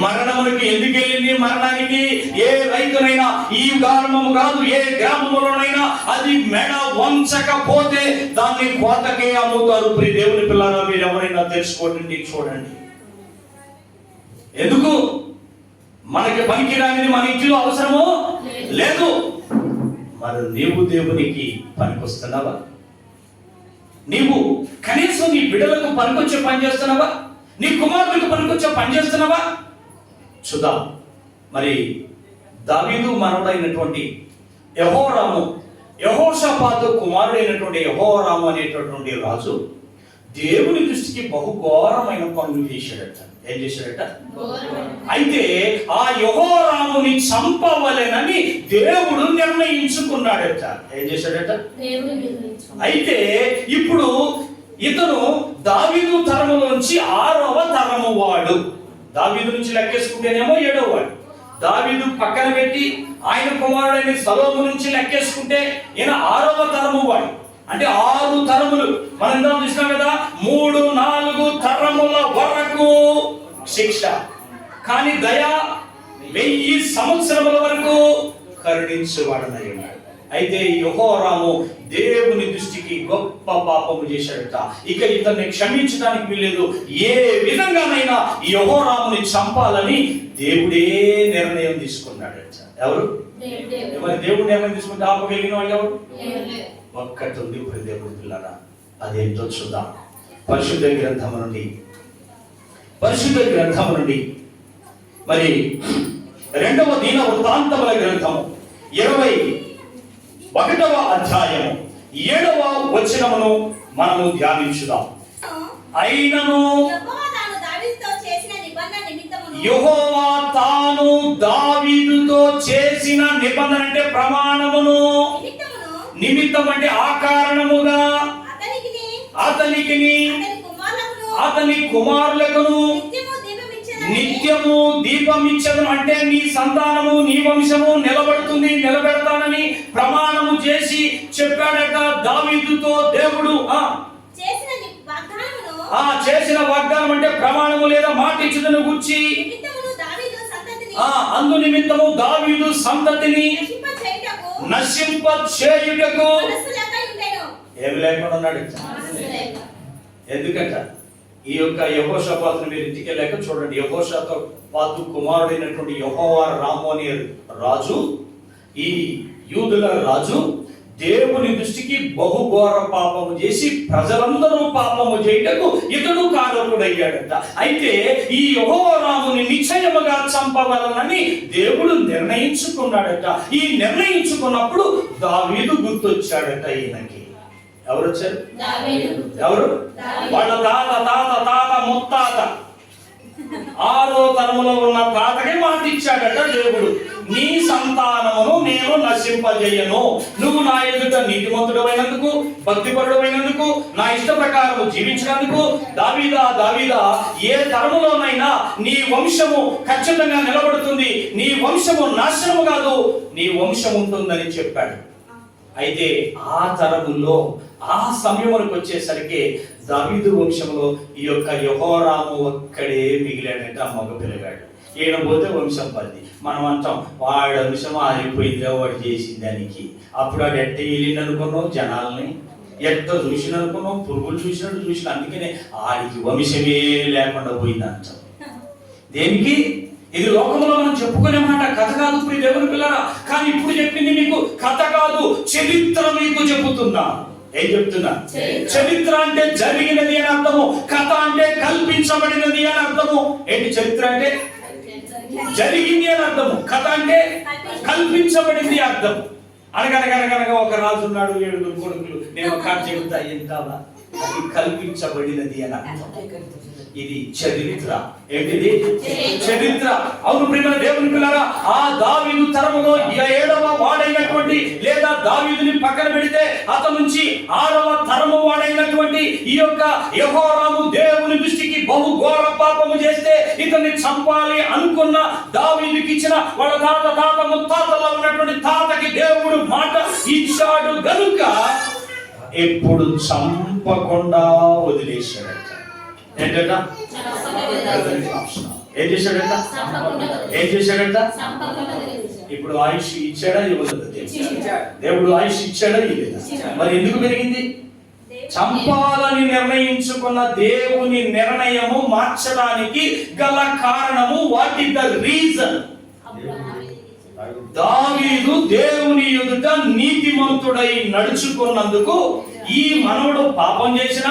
మరణమునకు. ఎందుకు వెళ్ళింది మరణానికి? ఏ రైతునైనా ఈ గ్రామము కాదు, ఏ గ్రామంలోనైనా అది మెడ వంచకపోతే దాన్ని కోతకే అమ్ముతారు. ప్రియ దేవుని పిల్లరా, మీరు ఎవరైనా తెలుసుకోండి, చూడండి. ఎందుకు? మనకి పనికి రానిది మన ఇంట్లో అవసరమో లేదు. మరి నీవు దేవునికి పనికొస్తున్నావా? నీవు కనీసం నీ బిడ్డలకు పనికొచ్చే పని చేస్తున్నావా? నీ కుమారులకు పనికొచ్చే పని చేస్తున్నావా? చూద్దాం. మరి దావీదు మనవడైనటువంటి యెహోరాము, యెహోషాపాతు కుమారుడైనటువంటి యెహోరాము అనేటటువంటి రాజు దేవుని దృష్టికి బహుఘోరమైన పనులు చేశాడట. ఏం చేశాడట? అయితే ఆ యెహోరాముని చంపవలెనని దేవుడు నిర్ణయించుకున్నాడట. ఏం చేశాడట? అయితే ఇప్పుడు ఇతను దావీదు తరములోంచి 6వ తరము వాడు. దావీదు నుంచి లెక్కేసుకుంటేనేమో 7వ వాడు. దావీదు పక్కన పెట్టి ఆయన కుమారుడైన సొలొమోను నుంచి లెక్కేసుకుంటే ఈయన 6వ తరము వాడు. అంటే 6 తరములు మనం చూసినాం కదా, 3-4 తరముల వరకు శిక్ష. కానీ దయ 1000 సంవత్సరముల వరకు కరుణించేవాడనై ఉన్నాడు. అయితే యెహోరాము దేవుని దృష్టికి గొప్ప పాపము చేశాడట. ఇక ఇతన్ని క్షమించడానికి వీల్లేదు. ఏ విధంగానైనా యెహోరాముని చంపాలని దేవుడే నిర్ణయం తీసుకున్నాడట. ఎవరు? మరి దేవుడు నిర్ణయం తీసుకుంటే ఆపగలిగిన వాళ్ళు ఎవరు? ఒక్కటి ఉంది దేవుడి పిల్లరా, అదేంటో చూద్దాం. పరిశుద్ధ గ్రంథము నుండి మరి 2వ దిన వృత్తాంతముల గ్రంథము 21వ అధ్యాయము 7వ వచనమును మనము ధ్యానించుదాం. అయినను యెహోవా తాను దావీదుతో చేసిన నిబంధన అంటే ప్రమాణమును నిమిత్తం అంటే ఆ కారణముగా అతనికి అతని కుమారులకును నిత్యము దీపం ఇచ్చను అంటే నీ సంతానము నీ వంశము నిలబడుతుంది, నిలబెడతానని ప్రమాణము చేసి చెప్పాడట దావీదుతో దేవుడు. చేసిన వాగ్దానం అంటే ప్రమాణము లేదా మాట ఇచ్చుటను గురించి అందు నిమిత్తము దావీదు సంతతిని నశింప చేయుటకు ఏమి లేకుండా ఉన్నాడు. ఎందుకంట ఈ యొక్క యెహోషాపాతును మీరు ఇంటికి వెళ్ళాక చూడండి. యెహోషాపాతు కుమారుడైనటువంటి యెహోవా రాము అనే రాజు, ఈ యూదుల రాజు దేవుని దృష్టికి బహుఘోర పాపము చేసి ప్రజలందరూ పాపము చేయుటకు ఇతడు కారకుడయ్యాడట. అయితే ఈ యెహోరాముని నిశ్చయముగా చంపవలనని దేవుడు నిర్ణయించుకున్నాడట. ఈ నిర్ణయించుకున్నప్పుడు దావీదు గుర్తొచ్చాడట ఈయనకి. ఎవరు వచ్చారు? ఎవరు? వాళ్ళ తాత ముత్తాత 6వ తరములో ఉన్న తాతకి మాట ఇచ్చాడట దేవుడు. నీ సంతానమును నేను నశింపజేయను, నువ్వు నా ఎదుట నీతిమంతుడమైనందుకు, భక్తిపరుడమైనందుకు, నా ఇష్ట ప్రకారము జీవించినందుకు దావీదా ఏ తరములోనైనా నీ వంశము ఖచ్చితంగా నిలబడుతుంది, నీ వంశము నాశనము కాదు, నీ వంశం ఉంటుందని చెప్పాడు. అయితే ఆ తరములో ఆ సమయంలోకి వచ్చేసరికి దావీదు వంశంలో ఈ యొక్క యెహోరాము ఒక్కడే మిగిలాడంట, మగ పిల్లగాడు. ఈయన పోతే వంశం 10. మనం అంటాం వాడి వంశం ఆరిపోయిందిగా వాడు చేసిన దానికి. అప్పుడు వాడు ఎట్ట వెళ్ళింది అనుకున్నాం, జనాల్ని ఎట్ట చూసిన అనుకున్నాం, పురుగులు చూసినట్టు చూసిన. అందుకనే ఆడికి వంశమే లేకుండా పోయింది అంటాం. దేనికి? ఇది లోకంలో మనం చెప్పుకునే మాట, కథ కాదు ఇప్పుడు దేవుని పిల్లరా. కానీ ఇప్పుడు చెప్పింది మీకు కథ కాదు, చరిత్ర మీకు చెబుతున్నా. ఏం చెప్తున్నా? చరిత్ర అంటే జరిగినది అని అర్థము, కథ అంటే కల్పించబడినది అని అర్థము. ఏంటి చరిత్ర అంటే? జరిగింది అని అర్థము, కథ అంటే కల్పించబడింది అర్థం. అనగనగనగనగా ఒక రాజు ఉన్నాడు, 7 కొడుకులు. నేను ఒక కథ చెబుతా, ఏం కాదా? అది కల్పించబడినది అని అర్థం. ఇది చరిత్ర. ఏంటిది? చరిత్ర. అవును ప్రియమైన దేవుని పిల్లరా, ఆ దావీదు తరములో 7వ వాడైనటువంటి లేదా దావీదుని పక్కన పెడితే అతని నుంచి 6వ తరము వాడైనటువంటి ఈ యొక్క యెహోరాము దేవుని దృష్టికి బహుఘోర పాపము చేస్తే ఇతన్ని చంపాలి అనుకున్న దావీదుకి ఇచ్చిన వాళ్ళ తాత ముత్తాతలో ఉన్నటువంటి తాతకి దేవుడు మాట ఇచ్చాడు గనుక ఎప్పుడు చంపకుండా వదిలేశాడట. ఏంటంట? ఏం చేశాడంట? ఇప్పుడు ఆయుష్ ఇచ్చాడా ఇవ్వలేదు? దేవుడు ఆయుష్ ఇచ్చాడా ఇవ్వలేదా? మరి ఎందుకు పెరిగింది? చంపాలని నిర్ణయించుకున్న దేవుని నిర్ణయము మార్చడానికి గల కారణము, వాట్ ఇస్ ద రీజన్? దావీదు దేవుని ఎదుట నీతిమంతుడై నడుచుకున్నందుకు ఈ మనవడు పాపం చేసిన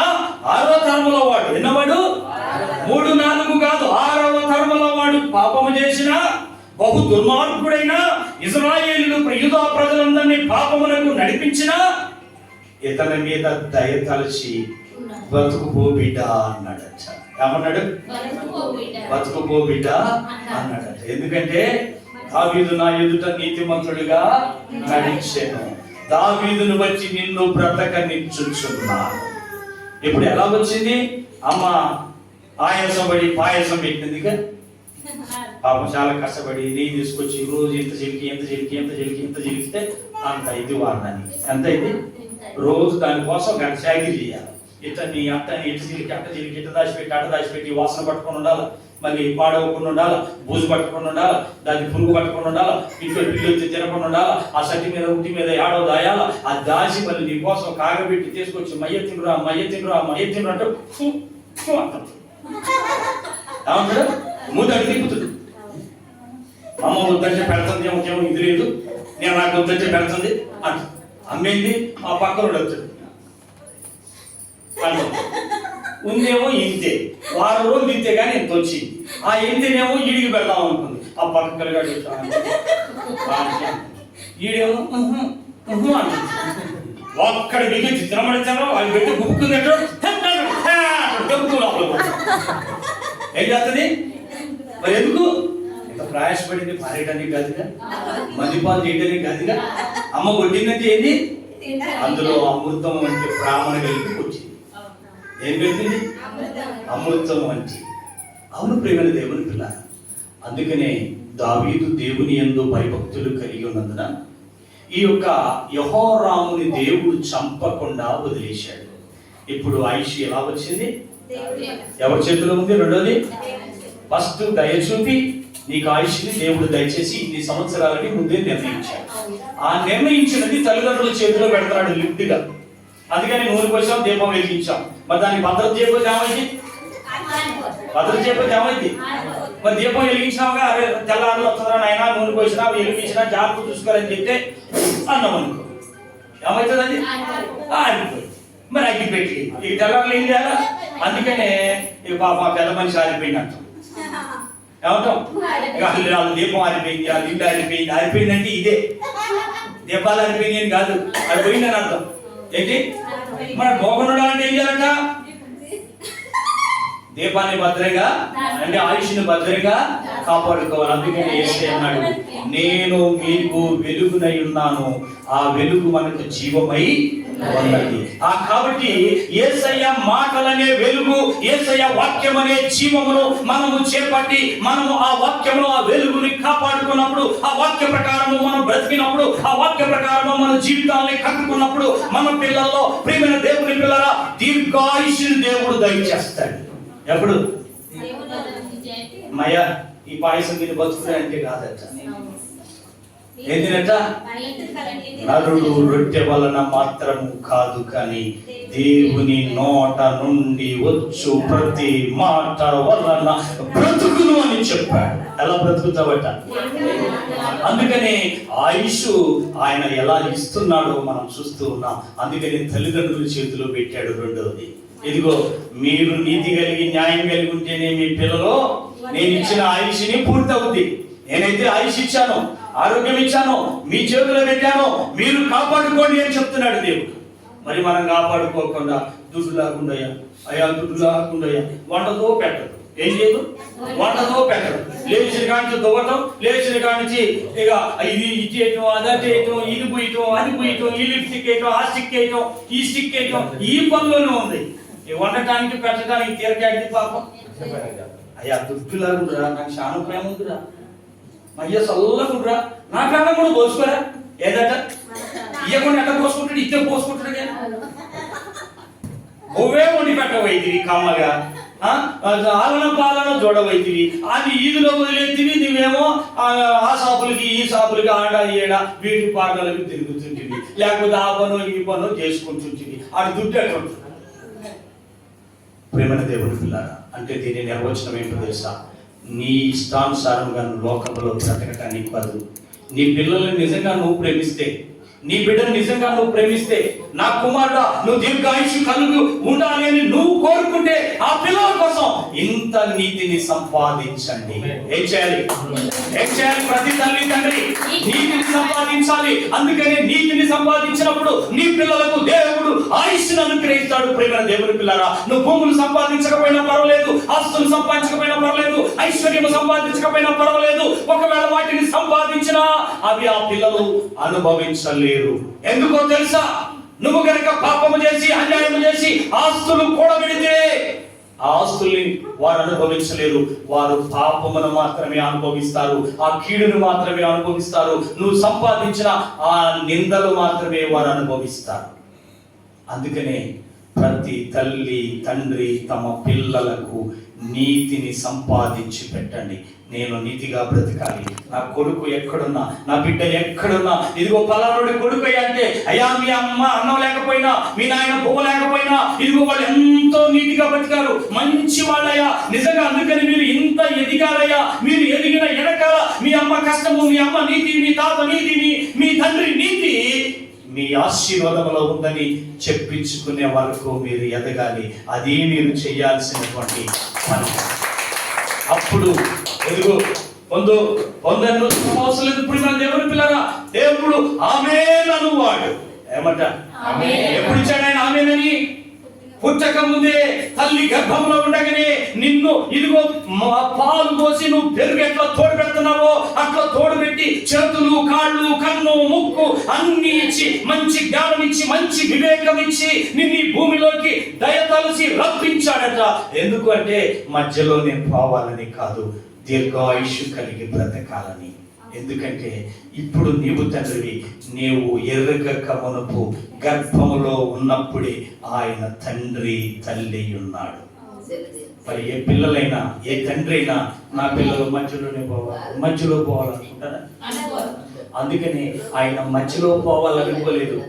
6వ తరములో వాడు. ఎన్నవాడు? 3-4 కాదు, 6వ తరములో వాడు పాపము చేసిన బహు దుర్మార్గుడైన ఇశ్రాయేలీయులు యూదా ప్రజలందరినీ పాపమునకు నడిపించిన ఇతని మీద దయ తలచి బతుకుపో బిడ్డ అన్నాడట. ఏమన్నాడు? బతుకుపో బిడ్డ అన్నాడట. ఎందుకంటే దావీదు నా ఎదుట నీతిమంతుడిగా నడిచెను, దావీదును బట్టి నిన్ను బ్రతకనిచ్చుచున్నాను. ఇప్పుడు ఎలా వచ్చింది? అమ్మ ఆయాసం పడి పాయసం పెట్టిందిగా. పాపం చాలా కష్టపడి నెయ్యి తీసుకొచ్చి రోజు ఎంత చిలికితే అంత ఇది వాడడానికి ఎంత ఇది రోజు దానికోసం గంట సాగిరి చేయాలి. ఇతన్ని అట్టని ఇటు చిలికి ఇటు దాచిపెట్టి వాసన పట్టుకొని ఉండాలి, మళ్ళీ పాడవకుండా ఉండాలి, బూజు పట్టుకొని ఉండాలి, దాన్ని పురుగు పట్టుకొని ఉండాలి, ఇంట్లో పిల్లి తినకుండా ఉండాలి, ఆ సట్టి మీద ఉట్టి మీద ఏడో దాయాల ఆ దాచి మళ్ళీ నీ కోసం కాగబెట్టి తీసుకొచ్చి మయ్య తింటురా అంటే అంటాడు. ఏమంటాడు? మూడు తిప్పుతుంది. అమ్మ వద్దంటే పెడుతుంది, ఏమో ఇది లేదు, నేను నాకు వద్దంటే పెడుతుంది అంట. అమ్మేంది ఆ పక్కన వచ్చాడు అంట. ఉందేమో ఇంతే, వారం రోజులు ఇంతే కానీ ఇంత వచ్చింది. ఆ ఇంతేనేమో ఈడికి పెడదాం అనుకుంది. ఆ పక్క పిల్లగాడు ఈడేమో అంటుంది. ఒక్కడ మిగిలించి తినమడిచారో వాళ్ళు పెట్టి గుప్పుకుందంటాడు. ఏం చేస్తుంది మరి? ఎందుకు ఇంత ప్రయాసపడింది? పారేయడానికి కాదుగా, మద్యపాలు చేయడానికి కాదుగా. అమ్మ కొట్టిందంటే ఏంది? అందులో అమృతం అంటే బ్రాహ్మణ కలిపి వచ్చింది. ఏం పెట్టింది? అమృతం అంటే. అవును ప్రియమైన దేవుని పిల్ల. అందుకనే దావీదు దేవుని యందు భయభక్తులు కలిగి ఉన్నందున ఈ యొక్క యెహోరాముని దేవుడు చంపకుండా వదిలేశాడు. ఇప్పుడు ఆయుష్ ఎలా వచ్చింది? ఎవరి చేతిలో ఉంది? రెండోది, ఫస్ట్ దయ చూపి నీకు ఆయుష్ని దేవుడు దయచేసి ఇన్ని సంవత్సరాలని ముందే నిర్ణయించాడు. ఆ నిర్ణయించినది తల్లిదండ్రుల చేతిలో పెడతాడు లిఫ్ట్గా. అందుకని నూనె పోసాం, దీపం వెలిగించాం. మరి దానికి భద్రత చేయకపోతే ఏమైంది? మరి దీపం వెలిగించినావుగా, అరే తెల్లారులు వస్తుందా నాయన, నూనె పోసినా వెలిగించినా జాగ్రత్త చూసుకోవాలని చెప్తే అన్నం అనుకో, ఏమవుతుంది? అది ఆరిపోయి మరి అగ్గి పెట్టి ఈ తెల్లారులు ఏం చేయాలా? అందుకనే ఈ పాప పెద్ద మనిషి ఆరిపోయింది అంటాం. ఏమంటాం? దీపం ఆరిపోయింది, ఆ ఇల్లు ఆరిపోయింది. ఆరిపోయిందంటే ఇదే దీపాలు ఆరిపోయింది అని కాదు, అది పోయిందని అర్థం. ఏంటి? మన గోపనుడు అంటే ఏం చేయాలంట? దీపాన్ని భద్రంగా అంటే ఆయుష్ని భద్రంగా కాపాడుకోవాలి. అందుకని యేసయ్య అన్నాడు, నేను మీకు వెలుగునై ఉన్నాను, ఆ వెలుగు మనకు జీవమై ఉన్నది. కాబట్టి యేసయ్య మాటలనే వెలుగు, యేసయ్య వాక్యం అనే జీవమును మనము చేపట్టి మనము ఆ వాక్యమును, ఆ వెలుగుని కాపాడుకున్నప్పుడు, ఆ వాక్య ప్రకారము మనం బ్రతికినప్పుడు, ఆ వాక్య ప్రకారము మన జీవితాన్ని కట్టుకున్నప్పుడు మన పిల్లల్లో ప్రియమైన దేవుని పిల్లరా దీర్ఘాయుష్ని దేవుడు దయచేస్తాడు. ఎప్పుడు? మయ ఈ పాయసం మీరు బతుకుతాయంటే కాదట. ఏంటంట? నరుడు రొట్టె వలన మాత్రము కాదు కానీ దేవుని నోట నుండి వచ్చు ప్రతి మాట వలన బ్రతుకును అని చెప్పాడు. ఎలా బ్రతుకుతావట? అందుకనే ఆయుష్ ఆయన ఎలా ఇస్తున్నాడో మనం చూస్తూ ఉన్నాం. అందుకని తల్లిదండ్రుల చేతిలో పెట్టాడు. రెండవది, ఇదిగో మీరు నీతి కలిగి న్యాయం కలిగి ఉంటేనే మీ పిల్లలు నేను ఇచ్చిన ఆయుష్ని పూర్తి అవుద్ది. నేనైతే ఆయుష్ ఇచ్చాను, ఆరోగ్యం ఇచ్చాను, మీ చేతిలో పెట్టాను, మీరు కాపాడుకోండి అని చెప్తున్నాడు దేవుడు. మరి మనం కాపాడుకోకుండా దుడ్డు లేకుండా వంటతో పెట్టదు. ఏం చేయదు? వంటతో పెట్టదు. లేచిన కానించి దువ్వటం, లేచిన కానించి ఇక ఇది ఇచ్చేయటం, అదట్ వేయటం, ఇది పోయటం, అది పోయటం, ఈ లిప్స్టిక్ వేయటం, ఆ స్టిక్ వేయటం, ఈ స్టిక్ వేయటం, ఈ పనిలోనే ఉంది. వండటానికి పెట్టడానికి తీరకాడిది పాపం. అయ్యా దుడ్డులాగుండ్రా, నాకు చాలా ప్రేమ ఉందిరా, అయ్యా చల్లకుండ్రా, నాకన్నా కూడా పోసుకోరా. ఏదట ఇయ్యకుండా ఎట్లా పోసుకుంటాడు? ఇద్దరు పోసుకుంటాడు కానీ ఓవే వండి పెట్టవైతివి కమ్మగా, ఆలన పాలన చూడవైతివి, అది ఈదులో వదిలేతివి. నువ్వేమో ఆ షాపులకి ఈ షాపులకి ఆడ ఏడ బ్యూటీ పార్లర్లకి తిరుగుతుంటివి, లేకపోతే ఆ పను ఈ పను చేసుకుంటుంటివి. అది దుడ్డు ఎక్కడ? ప్రేమైన దేవుని పిల్లారా, అంటే దీని నిర్వచనం ఏంటో తెలుసా? నీ ఇష్టానుసారంగా లోకంలో బ్రతకటానికి కాదు. నీ పిల్లల్ని నిజంగా నువ్వు ప్రేమిస్తే, నీ బిడ్డను నిజంగా నువ్వు ప్రేమిస్తే, నా కుమారుడా నువ్వు దీర్ఘాయుష్ కలిగి ఉండాలి అని నువ్వు కోరుకుంటే ఆ పిల్లల కోసం ఇంత నీతిని సంపాదించండి. ఏం చేయాలి? ప్రతి తల్లి తండ్రి నీతిని సంపాదించాలి. అందుకని నీతిని సంపాదించినప్పుడు నీ పిల్లలకు దేవుడు ఆయుష్ను అనుగ్రహిస్తాడు. ప్రేమ దేవుని పిల్లరా, నువ్వు భూములు సంపాదించకపోయినా పర్వాలేదు, ఆస్తులు సంపాదించకపోయినా పర్వాలేదు, ఐశ్వర్యం సంపాదించకపోయినా పర్వాలేదు, ఒకవేళ వాటిని సంపాదించినా అవి ఆ పిల్లలు అనుభవించలేరు. ఎందుకో తెలుసా? నువ్వు కనుక పాపము చేసి అన్యాయము చేసి ఆస్తులు కూడబెడితే ఆ ఆస్తుల్ని వారు అనుభవించలేరు. వారు పాపమును మాత్రమే అనుభవిస్తారు, ఆ కీడును మాత్రమే అనుభవిస్తారు. నువ్వు సంపాదించిన ఆ నిందలు మాత్రమే వారు అనుభవిస్తారు. అందుకనే ప్రతి తల్లి తండ్రి తమ పిల్లలకు నీతిని సంపాదించి పెట్టండి. నేను నీతిగా బ్రతకాలి, నా కొడుకు ఎక్కడున్నా, నా బిడ్డ ఎక్కడున్నా, ఇదిగో పలానుడి కొడుకు అంటే, అయ్యా మీ అమ్మ అన్నం లేకపోయినా, మీ నాయన పువ్వు లేకపోయినా, ఇదిగో వాళ్ళు ఎంతో నీతిగా బ్రతికారు, మంచి వాళ్ళయ్యా, నిజంగా అందుకని మీరు ఇంత ఎదిగారయ్యా. మీరు ఎదిగిన వెనకాల మీ అమ్మ కష్టము, మీ అమ్మ నీతి, మీ తాత నీతి, మీ తండ్రి నీతి మీ ఆశీర్వాదంలో ఉందని చెప్పించుకునే వరకు మీరు ఎదగాలి. అది మీరు చేయాల్సినటువంటి పని. అప్పుడు ఎదుగు పొందను అవసరం లేదు. ఇప్పుడు మన దేవుని పిల్లరా, దేవుడు ఆమేన్ అనువాడు. ఏమంట? ఎప్పుడు ఇచ్చాడు ఆయన ఆమేనని? పుట్టక ముందే తల్లి గర్భంలో ఉండగానే నిన్ను ఇదిగో పాలు పోసి నువ్వు పెరుగు ఎట్లా తోడు పెడుతున్నావో అట్లా తోడు పెట్టి చేతులు కాళ్ళు కన్ను ముక్కు అన్ని ఇచ్చి మంచి జ్ఞానం ఇచ్చి మంచి వివేకం ఇచ్చి నిన్ను ఈ భూమిలోకి దయతలసి రప్పించాడట. ఎందుకు అంటే మధ్యలో నేను పోవాలని కాదు, దీర్ఘాయుష్షు కలిగి బ్రతకాలని. ఎందుకంటే ఇప్పుడు నీవు తండ్రివి, నీవు ఎరుగక మునుపు గర్భములో ఉన్నప్పుడే ఆయన తండ్రి తల్లి ఉన్నాడు. మరి ఏ పిల్లలైనా ఏ తండ్రి అయినా నా పిల్లలు మధ్యలో పోవాలనుకుంటారా? అందుకని ఆయన మధ్యలో పోవాలనుకోలేదు,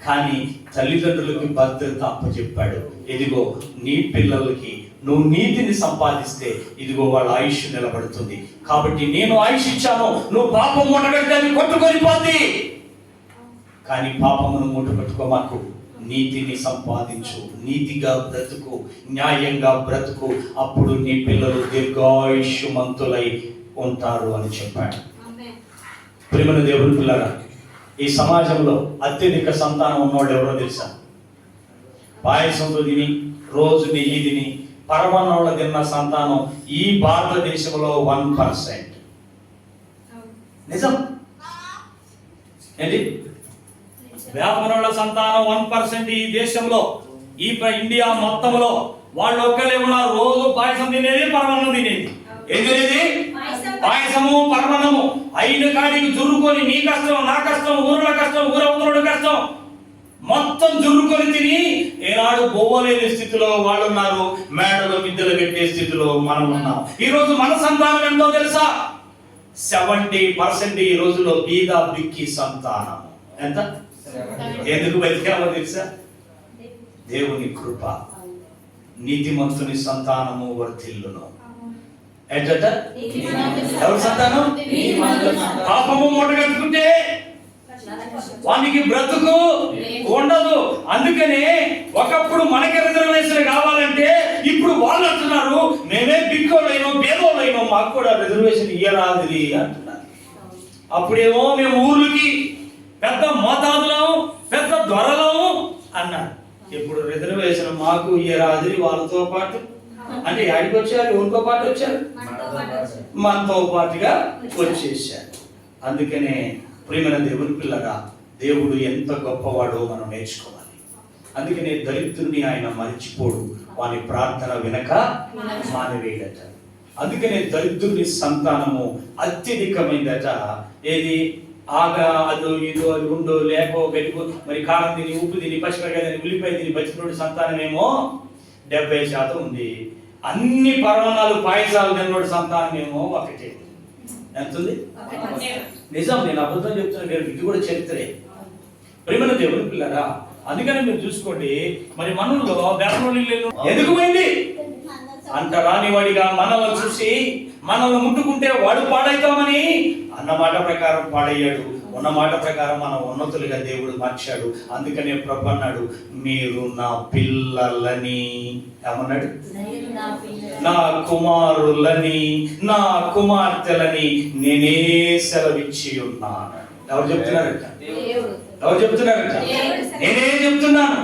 కానీ తల్లిదండ్రులకి భద్రత అప్పచెప్పాడు. ఇదిగో నీ పిల్లలకి నువ్వు నీతిని సంపాదిస్తే ఇదిగో వాళ్ళ ఆయుష్ నిలబడుతుంది. కాబట్టి నేను ఆయుష్ ఇచ్చాను, నువ్వు పాపం మూటగడితే అది కొట్టుకొని పోద్ది. కానీ పాపమును మూటగట్టుకో మాకు, నీతిని సంపాదించు, నీతిగా బ్రతుకు, న్యాయంగా బ్రతుకు, అప్పుడు నీ పిల్లలు దీర్ఘాయుష్మంతులై ఉంటారు అని చెప్పాడు. ప్రియమైన దేవుని పిల్లరా, ఈ సమాజంలో అత్యధిక సంతానం ఉన్నవాడు ఎవరో తెలుసా? పాయసంతో తిని రోజు నెయ్యి తిని పరమాన్నంలో తిన్న సంతానం ఈ భారతదేశంలో 1%. నిజం ఏంటి? వ్యాపారంలో సంతానం 1% ఈ దేశంలో, ఈ ఇండియా మొత్తంలో వాళ్ళు ఒక్కలే ఉన్నారు. రోజు పాయసం తినేది, పరమాన్నం తినేది. ఏం తినేది? పాయసము పరమాన్నము. అయిన కాడికి జుర్రుకొని నీ కష్టం నా కష్టం, ఊరుల కష్టం, ఊరవుతుడు కష్టం మొత్తం జుర్రుకొని తిని ఏనాడు బొవ్వలేని స్థితిలో వాళ్ళు ఉన్నారు, మేడలో మిద్దెలు పెట్టే స్థితిలో మనం ఉన్నాం. ఈ రోజు మన సంతానం ఎంతో తెలుసా? 70% ఈ రోజులో బీద బిక్కి సంతానం. ఎంత? ఎందుకు బతికామో తెలుసా? దేవుని కృప. నీతిమంతుని సంతానము వర్ధిల్లును. ఏంటట? ఎవరి సంతానం? పాపము మూటగట్టుకుంటే వానికి బ్రతుకు ఉండదు. అందుకనే ఒకప్పుడు మనకి రిజర్వేషన్ కావాలంటే ఇప్పుడు వాళ్ళు అంటున్నారు మేమే బిక్కోలైనో పేదోళ్ళైనో మాకు కూడా రిజర్వేషన్ ఇయ్యరాది అంటున్నారు. అప్పుడేమో మేము ఊర్లకి పెద్ద మోతాదులం, పెద్ద దొరలము అన్నారు. ఇప్పుడు రిజర్వేషన్ మాకు ఇయ్యరాది వాళ్ళతో పాటు. అంటే యాడికి వచ్చారు? ఊరితో పాటు వచ్చారు, మనతో పాటుగా వచ్చేసారు. అందుకనే ప్రియమైన దేవుని పిల్లగా, దేవుడు ఎంత గొప్పవాడో మనం నేర్చుకోవాలి. అందుకనే దరిద్రుని ఆయన మరిచిపోడు, వాని ప్రార్థన వినక మానవేయడట. అందుకనే దరిద్రుని సంతానము అత్యధికమైందట. ఏది? ఆగా అదో ఇదో అది ఉండో లేకో గడిపో మరి కారం తిని ఉప్పు తిని పచ్చిమిరకాయ తిని ఉల్లిపాయ తిని బతికినోడి సంతానమేమో 70% ఉంది. అన్ని పర్వణాలు పాయసాలు తిన్నోడి సంతానమేమో 1. ఎంత ఉంది? నిజం, నేను అబద్ధం చెప్తున్నాను. ఇది కూడా చరిత్రే. ప్రియమైన దేవుని పిల్లరా, అందుకని మీరు చూసుకోండి, మరి మనలో బెరనోళ్ళు ఎందుకు పోయింది అంట రానివాడిగా మనల్ని చూసి మనల్ని ముట్టుకుంటే వాడు పాడైతామని అన్నమాట ప్రకారం పాడయ్యాడు. ఉన్న మాట ప్రకారం మన ఉన్నతులుగా దేవుడు మార్చాడు. అందుకనే ప్రభు అన్నాడు, మీరు నా పిల్లలని. ఏమన్నాడు? నా కుమారులని, నా కుమార్తెలని నేనే సెలవిచ్చి ఉన్నాను. ఎవరు చెప్తున్నారట? ఎవరు చెప్తున్నారట? నేనే చెప్తున్నాను.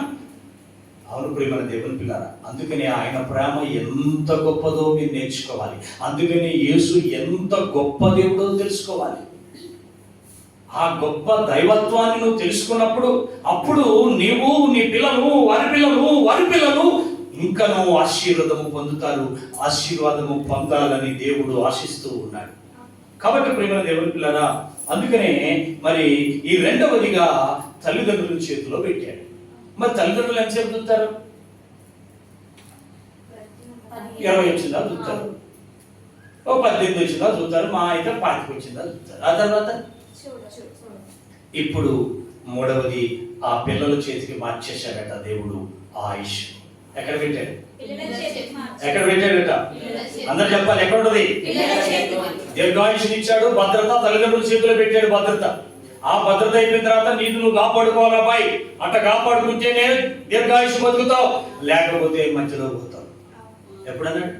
అవును ప్రియమైన దేవుని పిల్లారా, అందుకని ఆయన ప్రేమ ఎంత గొప్పదో మీరు నేర్చుకోవాలి. అందుకని యేసు ఎంత గొప్ప దేవుడో తెలుసుకోవాలి. ఆ గొప్ప దైవత్వాన్ని నువ్వు తెలుసుకున్నప్పుడు అప్పుడు నీవు, నీ పిల్లలు, వారి పిల్లలు ఇంకనూ ఆశీర్వాదము పొందుతారు. ఆశీర్వాదము పొందాలని దేవుడు ఆశిస్తూ ఉన్నాడు. కాబట్టి ప్రియమైన దేవుని పిల్లరా, అందుకనే మరి ఈ రెండవదిగా తల్లిదండ్రుల చేతిలో పెట్టాడు. మరి తల్లిదండ్రులు ఎంత సేపు చూస్తారు? 20 వచ్చిందా చూస్తారు, ఓ 18 వచ్చిందా చూస్తారు, మా అయితే 25 వచ్చిందా చూస్తారు. ఆ తర్వాత ఇప్పుడు మూడవది ఆ పిల్లల చేతికి మార్చేశాడట దేవుడు ఆయుష్. ఎక్కడ పెట్టాడు? ఎక్కడ పెట్టాడట? అందరు చెప్పాలి, ఎక్కడ ఉన్నది? దీర్ఘాయుష్ని ఇచ్చాడు, భద్రత తల్లిదండ్రుల చేతిలో పెట్టాడు. భద్రత, ఆ భద్రత అయిపోయిన తర్వాత నీకు నువ్వు కాపాడుకోవాలి అబ్బాయి. అట్లా కాపాడుకుంటేనే దీర్ఘాయుష్ బతుకుతావు, లేకపోతే మధ్యలో పోతావు. ఎప్పుడన్నాడు?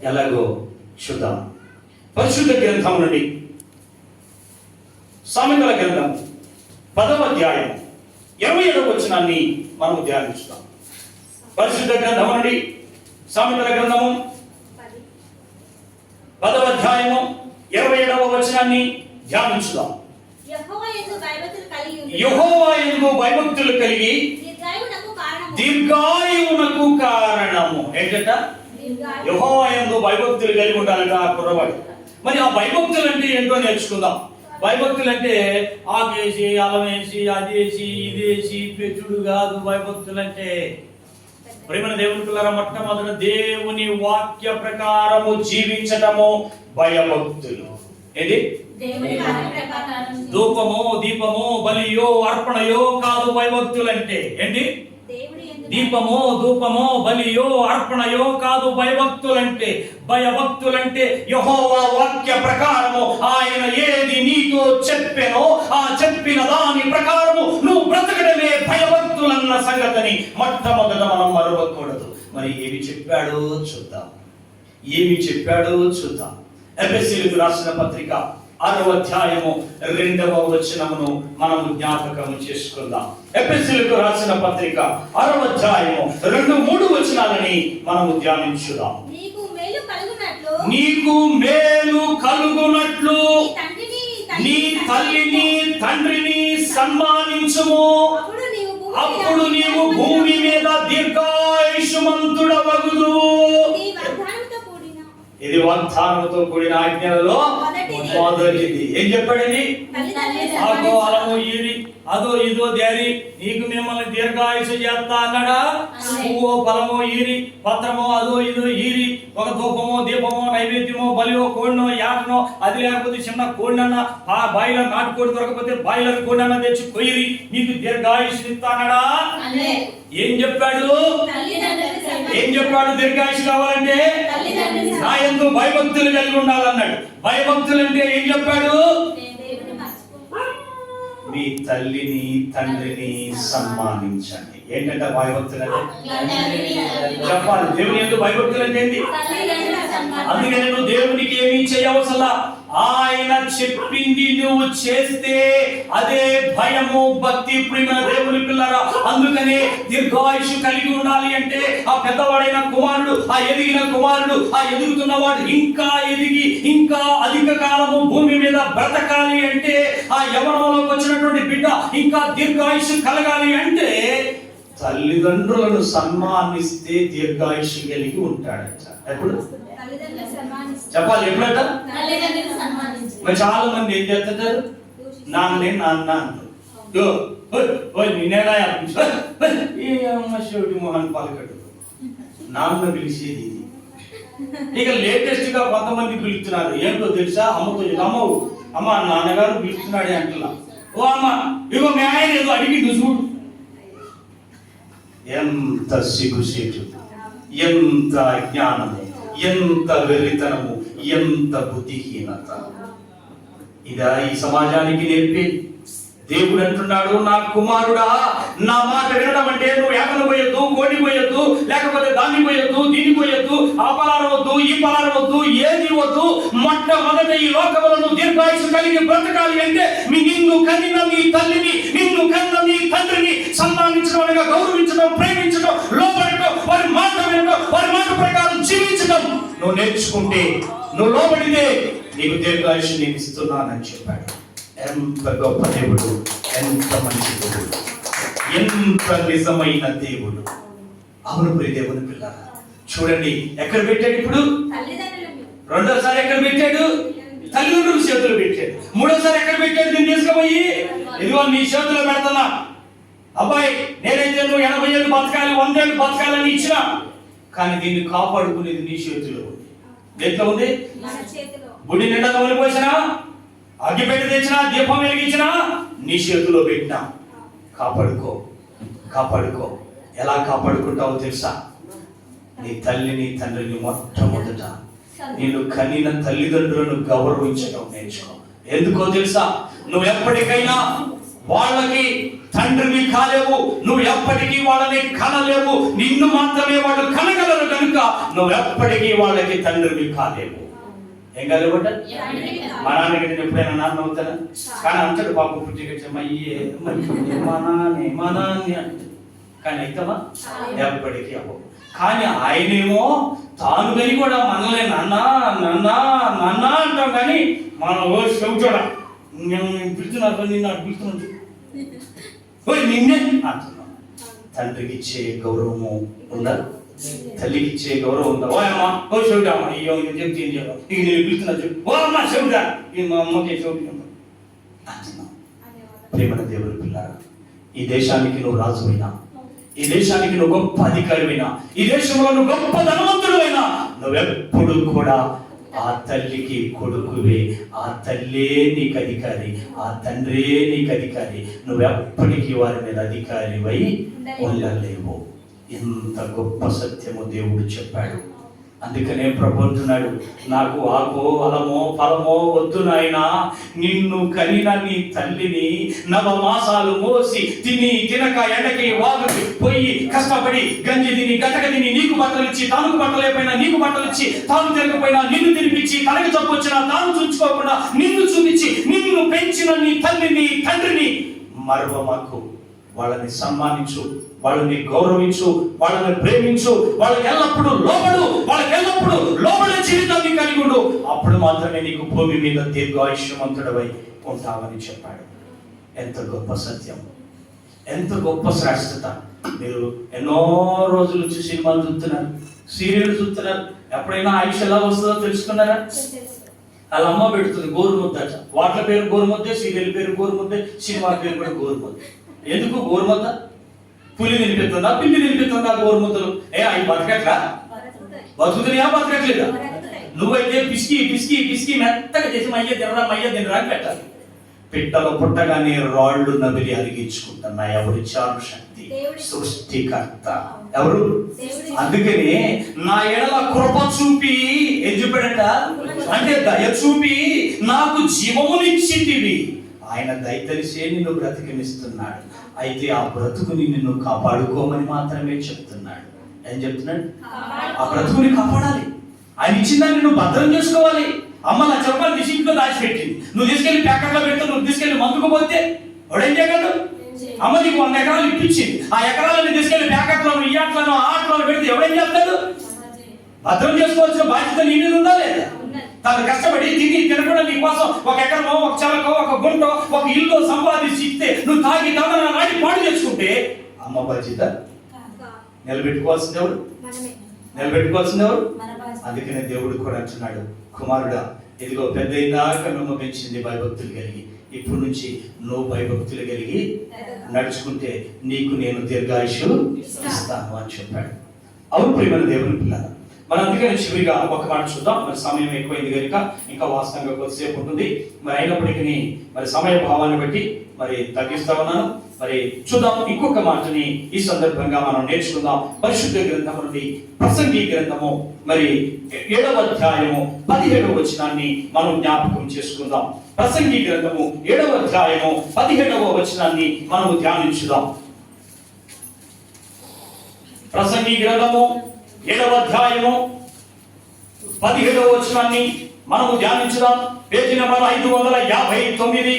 ఎలాగో చూద్దాం. పరిశుద్ధ గ్రంథం నుండి సామెతల గ్రంథం 10వ అధ్యాయం 27వ వచనాన్ని మనము ధ్యానిస్తాం. పరిశుద్ధ గ్రంథం నుండి సామెతల గ్రంథము 10వ అధ్యాయము 27వ వచనాన్ని ధ్యానించుదాం. యెహోవా యందు భయభక్తులు కలిగి దీర్ఘాయువునకు కారణము. ఏంటట? యెహోవా యందు భయభక్తులు కలిగి ఉండాలంట ఆ కుర్రవాడు. మరి ఆ భయభక్తులు అంటే ఏంటో నేర్చుకుందాం. భయభక్తులు అంటే ఆకేసి అల్లం వేసి అది వేసి ఇది వేసి పెట్టుడు కాదు. భయభక్తులు అంటే ప్రేమ దేవుని పిల్లల మొట్టమొదట దేవుని వాక్య ప్రకారము జీవించటము భయభక్తులు. ఏది? ధూపము దీపము బలియో అర్పణయో కాదు భయభక్తులు అంటే. ఏంటి? దీపము ధూపము బలియో అర్పణయో కాదు భయభక్తులంటే. భయభక్తులంటే యెహోవా వాక్య ప్రకారము ఆయన ఏది నీతో చెప్పెనో ఆ చెప్పిన దాని ప్రకారము నువ్వు బ్రతకడమే భయభక్తులన్న సంగతిని మొట్టమొదట మనం మరవకూడదు. మరి ఏమి చెప్పాడో చూద్దాం. ఏమి చెప్పాడో చూద్దాం. ఎఫెసీయులకు రాసిన పత్రిక 6వ అధ్యాయము 2వ వచనమును మనము జ్ఞాపకం చేసుకుందాం. ఎఫెసీయులకు రాసిన పత్రిక 6వ అధ్యాయము 2, 3 వచనాలని మనము ధ్యానించుదాం. నీకు మేలు కలుగునట్లు నీ తల్లిని తండ్రిని సన్మానించుము, అప్పుడు నీవు భూమి మీద దీర్ఘాయుష్మంతుడవగుదు. ఇది వాగ్దానంతో కూడిన ఆజ్ఞలలో మొదటిది. ఏం చెప్పాడండి? అదో అలము ఈరి అదో ఇదో దేరి నీకు మిమ్మల్ని దీర్ఘాయుష చేస్తా అన్నాడా? పువ్వో ఫలమో ఈరి పత్రమో అదో ఇదో ఈరి ఒక ధూపమో దీపమో నైవేద్యమో బలియో కోడినో యాటనో, అది లేకపోతే చిన్న కోడినన్న బాయిలర్ నాటుకోడి దొరకపోతే బాయిలర్ కోడినన్న తెచ్చి కొయ్యి నీకు దీర్ఘాయుష్ ఇస్తానడా? ఏం చెప్పాడు? ఏం చెప్పాడు? దీర్ఘాయుష్ కావాలంటే నా యందు భయభక్తులు కలిగి ఉండాలన్నాడు. భయభక్తులు అంటే ఏం చెప్పాడు? మీ తల్లిని తండ్రిని సన్మానించండి. ఏంటంటే భయభక్తులు అంటే చెప్పాలి. దేవుని యందు భయభక్తులు అంటే ఏంటి? అందుకని నువ్వు దేవునికి ఏమీ చేయవసలా, ఆయన చెప్పింది నువ్వు చేస్తే అదే భయము భక్తి. ప్రియమైన దేవుని పిల్లరా, అందుకనే దీర్ఘాయుషు కలిగి ఉండాలి అంటే ఆ పెద్దవాడైన కుమారుడు, ఆ ఎదిగిన కుమారుడు, ఆ ఎదుగుతున్నవాడు ఇంకా ఎదిగి ఇంకా అధిక కాలము భూమి మీద బ్రతకాలి అంటే, ఆ యవ్వనంలోకి వచ్చినటువంటి బిడ్డ ఇంకా దీర్ఘాయుషు కలగాలి అంటే తల్లిదండ్రులను సన్మానిస్తే దీర్ఘాయుషు కలిగి ఉంటాడట. ఎప్పుడు చెప్పాలి? ఎప్పుడంట? మరి చాలా మంది ఏం చేస్తుంటారు? నాన్నే నాన్న అంటారు. నిన్నేనా మోహన్ పలకడు నాన్న పిలిచేది. ఇక లేటెస్ట్ గా కొంతమంది పిలుస్తున్నారు. ఏంటో తెలుసా? అమ్మతో అమ్మవు అమ్మ నాన్నగారు పిలుస్తున్నాడే అంటున్నా. ఓ అమ్మ ఇగో మీ ఆయన ఏదో అడిగి చూడు. ఎంత సిగ్గుసేటు, ఎంత జ్ఞానము, ఎంత వెర్రితనము, ఎంత బుద్ధిహీనత. ఇదా ఈ సమాజానికి నేర్పే? దేవుడు అంటున్నాడు, నా కుమారుడా నా మాట వినడం అంటే నువ్వు ఏకను పోయొద్దు, కోడి పోయొద్దు, లేకపోతే దాన్ని పోయొద్దు, దీన్ని పోయొద్దు, ఆ పలారం వద్దు, ఈ పలారం వద్దు, ఏది వద్దు. మొట్టమొదట ఈ లోకములో నువ్వు దీర్ఘాయుషు కలిగి బ్రతకాలి అంటే నిన్ను కనిన నీ తల్లిని, నిన్ను కన్న నీ తండ్రిని సన్మానించడం, అనగా గౌరవించడం, ప్రేమించడం, లోబడటం, వారి మాట వినడం, వారి మాట ప్రకారం జీవించడం నువ్వు నేర్చుకుంటే, నువ్వు లోబడితే నీకు దీర్ఘాయుషు నేను ఇస్తున్నానని చెప్పాడు. ఎంత గొప్ప దేవుడు, ఎంత మంచి దేవుడు. ఎంత నిజమైన దేవుడు. అవును ప్రియ దేవుని పిల్లరా, చూడండి ఎక్కడ పెట్టాడు ఇప్పుడు. రెండోసారి ఎక్కడ పెట్టాడు? తల్లిదండ్రుల చేతులు పెట్టాడు. మూడోసారి ఎక్కడ పెట్టాడు? నేను తీసుకుపోయి ఇదిగో నీ చేతిలో పెడుతున్నా అబ్బాయి, నేనైతే నువ్వు 80 ఏళ్ళు బతకాలి, 100 ఏళ్ళు బతకాలని ఇచ్చినా, కానీ దీన్ని కాపాడుకునేది నీ చేతిలో ఉంది. దేంట్లో ఉంది? గుడి నిండా నూనె పోసినా, అగ్గిపెట్టి తెచ్చినా, దీపం వెలిగించినా, నీ చేతిలో పెట్టినా. కాపాడుకో, కాపాడుకో. ఎలా కాపాడుకుంటావో తెలుసా? నీ తల్లిని తండ్రిని మొట్టమొదట నేను కనిన తల్లిదండ్రులను గౌరవించడం నేర్చుకో. ఎందుకో తెలుసా? నువ్వు ఎప్పటికైనా వాళ్ళకి తండ్రిని కాలేవు, నువ్వు ఎప్పటికీ వాళ్ళని కనలేవు. నిన్ను మాత్రమే వాళ్ళు కనగలరు కనుక నువ్వు ఎప్పటికీ వాళ్ళకి తండ్రిని కాలేవు. ఏం కాలేవట? మా నాన్నకి నేను ఎప్పుడైనా నాన్న అవుతానా? కానీ అంతటి పాప పుట్టికచ్చమ్మయ్యే మా నాన్న అంటే, కానీ అయితమా? ఎప్పటికీ అవ్వవు. కానీ ఆయనేమో తాను కని కూడా మనలే నాన్న నాన్న నాన్న అంటాం, కానీ మనం చెబుతాడా పిలుతున్నారు, నిన్ను పిలుతున్నాడు నిన్నే అంటున్నాం. తండ్రికి ఇచ్చే గౌరవము ఉందా? తల్లికి ఇచ్చే గౌరవం ఉందా? ఓ అమ్మ, ఓ చెబుతా అమ్మ, ఇక చెప్తే ఏం చెప్పాలి, ఇక నేను పిలుతున్నా, ఓ అమ్మ చెబుతా, ఈ మా అమ్మకి చెబుతా అంటున్నాం. ప్రేమన దేవుని పిల్లారా, ఈ దేశానికి నువ్వు రాజువైనా, ఈ దేశానికి నువ్వు గొప్ప అధికారివైనా, ఈ దేశంలో నువ్వు గొప్ప ధనవంతుడైనా, నువ్వెప్పుడు కూడా ఆ తల్లికి కొడుకువే. ఆ తల్లే నీకు అధికారి, ఆ తండ్రే నీకు అధికారి. నువ్వెప్పటికీ వారి మీద అధికారివై ఉండలేవు. ఎంత గొప్ప సత్యము దేవుడు చెప్పాడు. అందుకనే ప్రభు అంటున్నాడు, నాకు ఆకో అలమో ఫలమో వద్దు నాయనా, నిన్ను కనిన నీ తల్లిని 9 మాసాలు మోసి తిని తినక ఎండకి వాగుకి పోయి కష్టపడి గంజి తిని గతక తిని నీకు బట్టలు ఇచ్చి, తానుకు బట్టలు అయిపోయినా నీకు బట్టలు ఇచ్చి, తాను తిరగపోయినా నిన్ను తినిపించి, తనకి జబ్బు వచ్చినా తాను చూసుకోకుండా నిన్ను చూపించి నిన్ను పెంచిన నీ తల్లిని తండ్రిని మరువమాకు. వాళ్ళని సన్మానించు, వాళ్ళని గౌరవించు, వాళ్ళని ప్రేమించు, వాళ్ళకి ఎల్లప్పుడూ లోబడు, వాళ్ళకి ఎల్లప్పుడూ లోబడే జీవితాన్ని కలిగి ఉండు. అప్పుడు మాత్రమే నీకు భూమి మీద దీర్ఘాయుష్యవంతుడవై ఉంటావని చెప్పాడు. ఎంత గొప్ప సత్యం, ఎంత గొప్ప శ్రేష్టత. మీరు ఎన్నో రోజులు వచ్చి సినిమాలు చూస్తున్నారు, సీరియల్ చూస్తున్నారు. ఎప్పుడైనా ఆయుష్ ఎలా వస్తుందో తెలుసుకున్నారా? వాళ్ళ అమ్మ పెడుతుంది గోరుముద్ద. వాటిల పేరు గోరుముద్దే, సీరియల్ పేరు గోరుముద్దే, సినిమా పేరు కూడా గోరుముద్ద. ఎందుకు గోరుముద్ద? పులి నిలిపిస్తుందా, పిల్లి నిలిపిస్తుందా గోరుముద్దలు? అవి బతకట్లా? బతుకుతున్నాయా, బతకట్లేదా? నువ్వైతే పిసికి పిసికి పిసికి మెత్తగా చేసి మయ్య తినరా అని పెట్టాలి. పిట్టలు పుట్టగానే రాళ్ళు నవిలి అరిగించుకుంటున్నా. ఎవరి చాలు శక్తి? సృష్టికర్త. ఎవరు? అందుకని నా ఎడల కృప చూపి ఏం చెప్పాడట అంటే దయ చూపి నాకు జీవమునిచ్చితివి. ఆయన దయ తెలిసే నిన్ను బ్రతికినిస్తున్నాడు. అయితే ఆ బ్రతుకుని నిన్ను కాపాడుకోమని మాత్రమే చెప్తున్నాడు. ఏం చెప్తున్నాడు? ఆ బ్రతుకుని కాపాడాలి. ఆయన ఇచ్చిందని నువ్వు భద్రం చేసుకోవాలి. అమ్మ నా చెప్పాలి నీ ఇంట్లో దాచిపెట్టింది, నువ్వు తీసుకెళ్లి ప్యాకెట్లో పెడితే, నువ్వు తీసుకెళ్లి మందుకుపోతే ఎవడేం చేయగలడు? అమ్మ నీకు 100 ఎకరాలు ఇప్పించింది, ఆ ఎకరాలను తీసుకెళ్లి ప్యాకెట్లో ఇయ్యాట్లను ఆటలో పెడితే ఎవడేం చేస్తాడు? భద్రం చేసుకోవాల్సిన బాధ్యత నీ మీద ఉందా లేదా? తను కష్టపడి తిని తినకుండా నీ కోసం 1 ఎకరమో, 1 చెలకో, 1 గుంటో, 1 ఇల్లు సంపాదించి ఇస్తే నువ్వు తాగి తన నాటి పాడు చేసుకుంటే అమ్మ బాధ్యత నిలబెట్టుకోవాల్సింది ఎవరు? నిలబెట్టుకోవాల్సింది ఎవరు? అందుకనే దేవుడు కూడా అంటున్నాడు, కుమారుడా ఇదిగో పెద్ద అయినాక నమ్మ పెంచింది భయభక్తులు కలిగి, ఇప్పుడు నుంచి నువ్వు భయభక్తులు కలిగి నడుచుకుంటే నీకు నేను దీర్ఘాయుషు ఇస్తాను అని చెప్పాడు. అవును ప్రియమైన దేవుని పిల్లలు, మరి అందుకని చివరిగా ఒక మాట చూద్దాం. మరి సమయం ఎక్కువైంది కనుక ఇంకా వాస్తవంగా కొద్దిసేపు ఉంటుంది. మరి అయినప్పటికీ మరి సమయ భావాన్ని బట్టి మరి తగ్గిస్తా ఉన్నాను. మరి చూద్దాం ఇంకొక మాటని ఈ సందర్భంగా మనం నేర్చుకుందాం. పరిశుద్ధ గ్రంథం నుండి ప్రసంగి గ్రంథము మరి 7వ అధ్యాయము 17వ వచనాన్ని మనం జ్ఞాపకం చేసుకుందాం. ప్రసంగి గ్రంథము 7వ అధ్యాయము 17వ వచనాన్ని మనము ధ్యానించుదాం. ప్రసంగి గ్రంథము 7వ అధ్యాయము 17వ వచనాన్ని మనము ధ్యానించుదాం. Page number 559,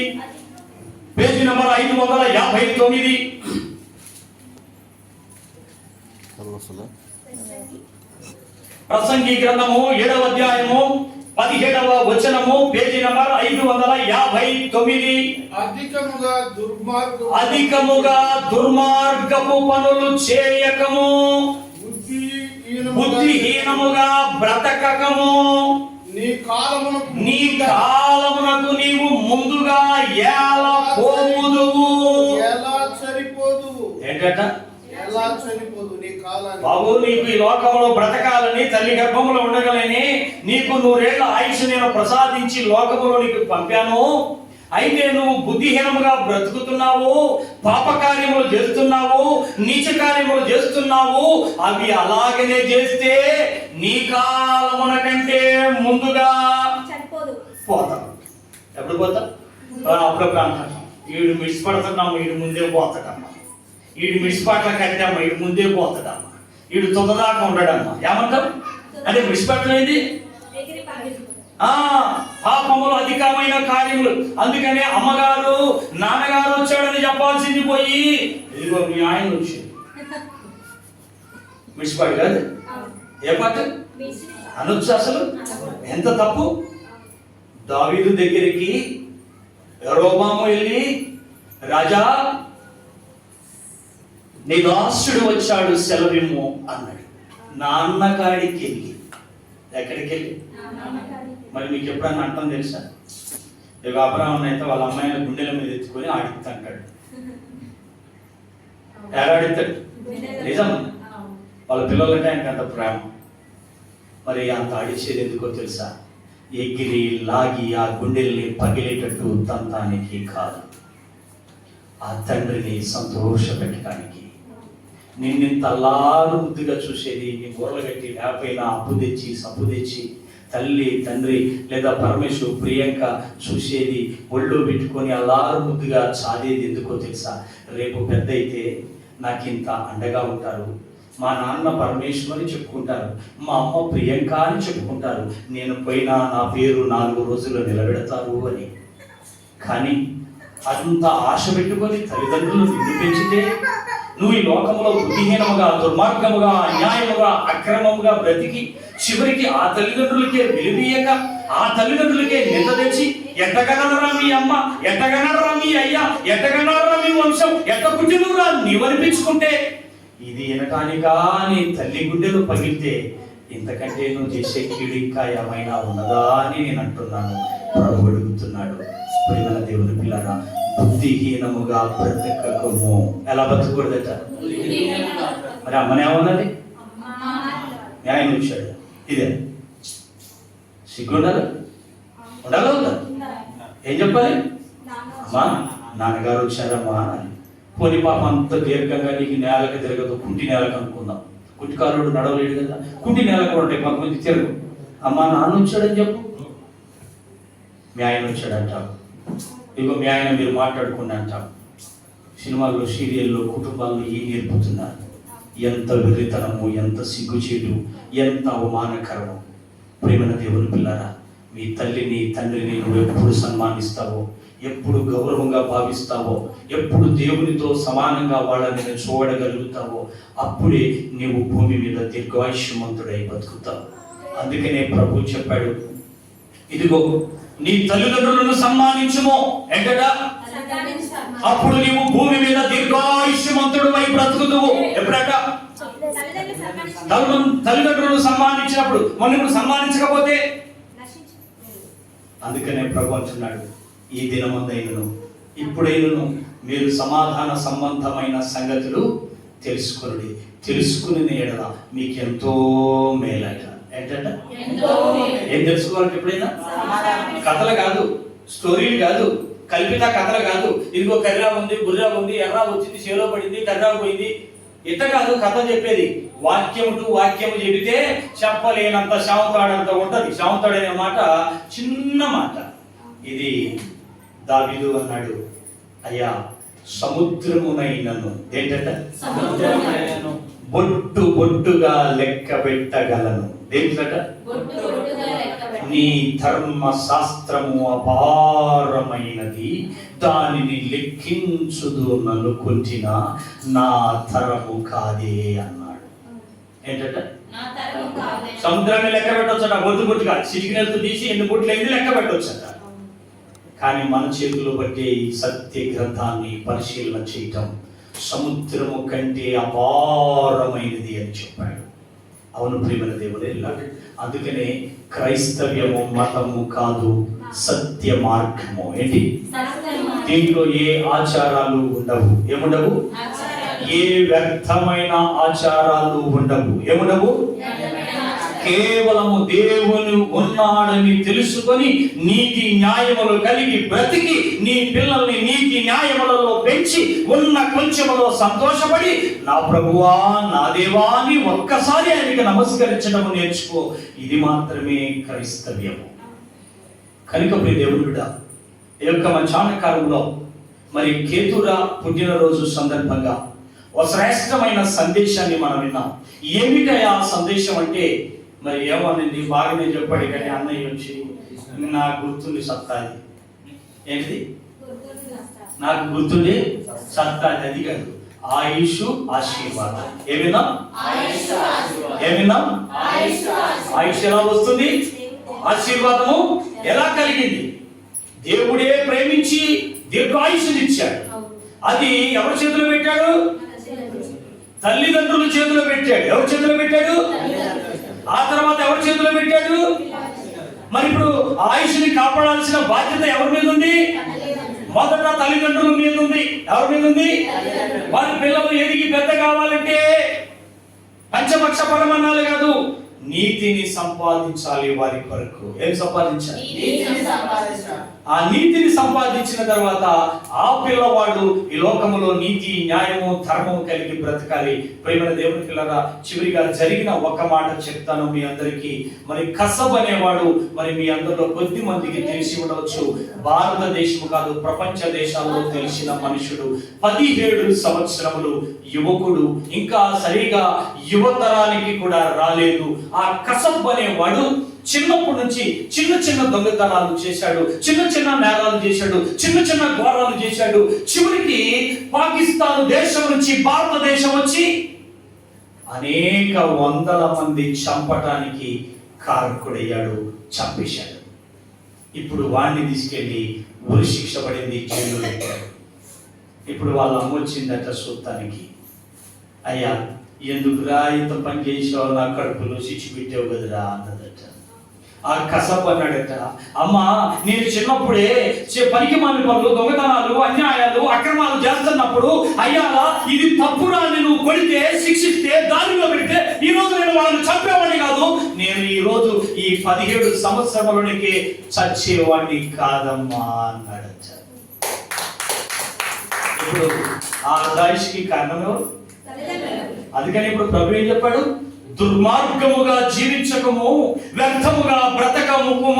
page number 559. ప్రసంగి గ్రంథము 7వ అధ్యాయము 17వ వచనము, పేజీ నంబర్ 559. అధికముగా దుర్మార్గపు పనులు చేయకము, బుద్ధిహీనముగా బ్రతకకము. నీ కాలమునకు నీవు ముందుగా ఎలా పోవుదువు. ఏంటట? బాబు, నీకు ఈ లోకంలో బ్రతకాలని, తల్లి గర్భంలో ఉండగలని నీకు 100 ఏళ్ల ఆయుష్ నేను ప్రసాదించి లోకములో నీకు పంపాను. అయితే నువ్వు బుద్ధిహీనముగా బ్రతుకుతున్నావు, పాపకార్యములు చేస్తున్నావు, నీచ కార్యములు చేస్తున్నావు. అవి అలాగనే చేస్తే నీ కాలమున కంటే ముందుగా పోతావు. ఎప్పుడు పోతా? అప్పుడప్పుడు అంటాను, వీడు మిడిసిపడుతున్నాము, వీడు ముందే పోతాడమ్మా, వీడు మిడిసిపాట్ల కట్టామ్మా, వీడు ముందే పోతాడమ్మా, వీడు తొందరదాకా ఉండడమ్మా. ఏమంటారు? అంటే మిడిసిపట్టలేదు పాపములు అధికమైన కార్యములు. అందుకనే అమ్మగారు నాన్నగారు వచ్చాడని చెప్పాల్సింది పోయి ఇదిగో మీ ఆయన వచ్చాడు. మిడిసిపాటు కాదు, ఏ పాట అనొచ్చు? అసలు ఎంత తప్పు. దావీదు దగ్గరికి యెరోబాము వెళ్ళి, రాజా నీ దాసుడు వచ్చాడు, సెలవిమ్ము అన్నాడు. నాన్న కాడికి వెళ్ళి, ఎక్కడికి వెళ్ళి? మరి మీకు ఎప్పుడన్నా అంటాం తెలుసా? ఇక అబ్రాహ్మణ్ అయితే వాళ్ళ అమ్మాయిని గుండెల మీద ఎత్తుకొని ఆడిస్తాడు. ఆడిస్తాడు, నిజం. వాళ్ళ పిల్లలంటే ఆయనకి అంత ప్రేమ. మరి అంత ఆడిచ్చేది ఎందుకో తెలుసా? ఎగిరి లాగి ఆ గుండెల్ని పగిలేటట్టు తంతానికి కాదు, ఆ తండ్రిని సంతోషపెట్టడానికి. నిన్నింత అల్లారు ముద్దుగా చూసేది, నీ బుర్రలు కట్టి లేకపోయినా అప్పు తెచ్చి సప్పు తెచ్చి తల్లి తండ్రి లేదా పరమేశ్వరు ప్రియాంక చూసేది, ఒళ్ళు పెట్టుకొని అల్లారు ముద్దుగా చాదేది ఎందుకో తెలుసా? రేపు పెద్ద అయితే నాకు ఇంత అండగా ఉంటారు, మా నాన్న పరమేశ్వర్ అని చెప్పుకుంటారు, మా అమ్మ ప్రియాంక అని చెప్పుకుంటారు, నేను పోయినా నా పేరు 4 రోజుల్లో నిలబెడతారు అని. కానీ అంత ఆశ పెట్టుకొని తల్లిదండ్రులు నిన్ను పెంచితే నువ్వు ఈ లోకంలో బుద్ధిహీనముగా, దుర్మార్గముగా, అన్యాయముగా, అక్రమముగా బ్రతికి చివరికి ఆ తల్లిదండ్రులకే విలువీయక, ఆ తల్లిదండ్రులకే నింద తెచ్చి, ఎట్టగనరా మీ అమ్మ, ఎట్టగనరా మీ అయ్యా, ఎట్టగనరా మీ వంశం, ఎట్ట పుట్టినవురా నీవు అనిపించుకుంటే, ఇది వినటానికా నీ తల్లి గుండెలు పగిలితే ఇంతకంటే నువ్వు చేసే కీడు ఇంకా ఏమైనా ఉన్నదా అని నేను అంటున్నాను. ప్రభు అడుగుతున్నాడు, ప్రియమైన దేవుని పిల్లరా, బుద్ధిహీనముగా బ్రతకకము. ఎలా బతకూడదట? మరి అమ్మనేమన్నది? న్యాయం వచ్చాడు. ఇదే సిగ్గుండాలి, ఉండాలి, ఉందా? ఏం చెప్పాలి? అమ్మా నాన్నగారు వచ్చారమ్మా అని. పోనీ పాపం అంత దీర్ఘంగా నీకు నేలకు తిరగదు, కుంటి నేలకు అనుకుందాం. కుట్టికారుడు నడవలేడు కదా, కుంటి నేలకు ఉంటాయి కొంతమంది తిరగదు. అమ్మా నాన్న వచ్చాడని చెప్పు, మీ ఆయన వచ్చాడు అంటావు. ఇగో మీ ఆయన మీరు మాట్లాడుకుండా అంటావు. సినిమాల్లో, సీరియల్లో, కుటుంబాల్లో ఏం నేర్పుతున్నారు? ఎంత వెర్రితనము, ఎంత సిగ్గుచేటు, ఎంత అవమానకరము. ప్రేమైన దేవుని పిల్లరా, మీ తల్లిని తండ్రిని నువ్వు ఎప్పుడు సన్మానిస్తావో, ఎప్పుడు గౌరవంగా భావిస్తావో, ఎప్పుడు దేవునితో సమానంగా వాళ్ళని చూడగలుగుతావో అప్పుడే నీవు భూమి మీద దీర్ఘాయుష్యమంతుడై బతుకుతావు. అందుకనే ప్రభు చెప్పాడు, ఇదిగో నీ తల్లిదండ్రులను సన్మానించుము ఎంటట, అప్పుడు నీవు భూమి మీద దీర్ఘాయుష్యమంతుడు అయి బ్రతుకుతావు. ఎప్పుడట? తల్లిదండ్రులను సన్మానించినప్పుడు. మనం ఇప్పుడు సన్మానించకపోతే, అందుకనే ప్రభు అంటున్నాడు, ఈ దినమందైనను ఇప్పుడైనను మీరు సమాధాన సంబంధమైన సంగతులు తెలుసుకుని తెలుసుకుని ఎడల మీకెంతో మేలట. ఏంటంట? ఏం తెలుసుకోవాలంటే ఎప్పుడైనా కథలు కాదు, స్టోరీలు కాదు, కల్పిత కథలు కాదు. ఇదిగో కర్రా ఉంది, బుర్రా ఉంది, ఎర్రా వచ్చింది, చేలో పడింది, కర్రా పోయింది, ఇట్ట కాదు కథ చెప్పేది. వాక్యము టు వాక్యము చెబితే చెప్పలేనంత శాంతాడంత ఉంటది. శాంతాడనే మాట చిన్న మాట. ఇది దావీదు అన్నాడు, అయ్యా సముద్రమునైనను, ఏంటంట? బొట్టు బొట్టుగా లెక్క పెట్టగలను. దేంట్లట? నీ ధర్మశాస్త్రము అపారమైనది, దానిని లెక్కించుదు నన్ను కొంచిన నా తరము కాదే అన్నాడు. ఏంటట? నా తరము కావలెను. సముద్రాన్ని లెక్క పెట్టవచ్చట, ఒడ్డు గుట్టుగా చిటికినెలతో తీసి ఎన్ని బుట్లు అయింది లెక్క పెట్టవచ్చట. కానీ మన చేతుల్లో బట్టే ఈ సత్య గ్రంథాన్ని పరిశీలన చేయటం సముద్రము కంటే అపారమైనది అని చెప్పాడు. అవును ప్రియమైన దేవుడే, అందుకనే క్రైస్తవ్యము మతము కాదు, సత్య మార్గము. ఏంటి? దీంట్లో ఏ ఆచారాలు ఉండవు. ఏముండవు? ఏ వ్యర్థమైన ఆచారాలు ఉండవు. ఏముండవు? కేవలము దేవుని ఉన్నాడని తెలుసుకొని నీతి న్యాయములు కలిగి బ్రతికి నీ పిల్లల్ని నీతి న్యాయములలో పెంచి ఉన్న కొంచెములో సంతోషపడి నా ప్రభువా నా దేవా అని ఒక్కసారి ఆయనకి నమస్కరించడం నేర్చుకో. ఇది మాత్రమే క్రైస్తవ్యము. కనుక ప్రియ దేవుని బిడ్డ, ఈ యొక్క మధ్యాహ్నకాలంలో మరి కేతురా పుట్టినరోజు సందర్భంగా ఒక శ్రేష్టమైన సందేశాన్ని మనం విన్నాం. ఏమిటయా సందేశం అంటే, మరి ఏమోనండి బాగానే చెప్పాడు కానీ అన్నయ్య వచ్చి నాకు గుర్తుండి సత్తాది. ఏంటిది? నాకు గుర్తుండి సత్తాది. అది కాదు, ఆయుష్ ఆశీర్వాదం. ఏమినా ఏమినా ఆయుష్ ఎలా వస్తుంది? ఆశీర్వాదము ఎలా కలిగింది? దేవుడే ప్రేమించి దీర్ఘాయుష్నిచ్చాడు. అది ఎవరి చేతిలో పెట్టాడు? తల్లిదండ్రుల చేతిలో పెట్టాడు. ఎవరి చేతిలో పెట్టాడు? ఆ తర్వాత ఎవరి చేతిలో పెట్టాడు? మరి ఇప్పుడు ఆయుష్ని కాపాడాల్సిన బాధ్యత ఎవరి మీద ఉంది? మొదట తల్లిదండ్రుల మీద ఉంది. ఎవరి మీద ఉంది? వారి పిల్లలు ఎదిగి పెద్ద కావాలంటే పంచపక్ష పరమాన్నాలు కాదు, నీతిని సంపాదించాలి. వారి కొరకు ఏం సంపాదించాలి? ఆ నీతిని సంపాదించిన తర్వాత ఆ పిల్లవాడు ఈ లోకములో నీతి న్యాయము ధర్మము కలిగి బ్రతకాలి. ప్రియమైన దేవుని పిల్లరా, చివరిగా జరిగిన ఒక మాట చెప్తాను మీ అందరికీ. మరి కసబ్ అనేవాడు మరి మీ అందరిలో కొద్ది మందికి తెలిసి ఉండవచ్చు. భారతదేశం కాదు, ప్రపంచ దేశాల్లో తెలిసిన మనుషుడు. 17 సంవత్సరములు యువకుడు, ఇంకా సరిగా యువతరానికి కూడా రాలేదు. ఆ కసబ్ అనేవాడు చిన్నప్పటి నుంచి చిన్న చిన్న దొంగతనాలు చేశాడు, చిన్న చిన్న నేరాలు చేశాడు, చిన్న చిన్న ఘోరాలు చేశాడు. చివరికి పాకిస్తాన్ దేశం నుంచి భారతదేశం వచ్చి అనేక వందల మంది చంపటానికి కారకుడయ్యాడు, చంపేశాడు. ఇప్పుడు వాడిని తీసుకెళ్లి ఉరి శిక్ష పడింది, జైలు పెట్టాడు. ఇప్పుడు వాళ్ళ అమ్మ వచ్చిందట చూడటానికి. అయ్యా ఎందుకురా ఇంత పని చేసావు, నా కడుపులో శిక్ష పెట్టావు కదరా అన్నదట. ఆ కసబ్ అన్నాడట, అమ్మా నేను చిన్నప్పుడే పనికి మాలిన పనులు, దొంగతనాలు, అన్యాయాలు, అక్రమాలు చేస్తున్నప్పుడు అయ్యాలా ఇది తప్పురా, నేను కొడితే శిక్షిస్తే దారిలో పెడితే ఈ రోజు నేను వాళ్ళని చంపేవాడిని కాదు, నేను ఈ రోజు ఈ 17 సంవత్సరములకి చచ్చేవాడిని కాదమ్మా అన్నాడట. ఇప్పుడు ఆ ఆయుష్కి కారణం ఎవరు? అందుకని ఇప్పుడు ప్రభు ఏం చెప్పాడు? దుర్మార్గముగా జీవించకము, వ్యర్థముగా బ్రతకము,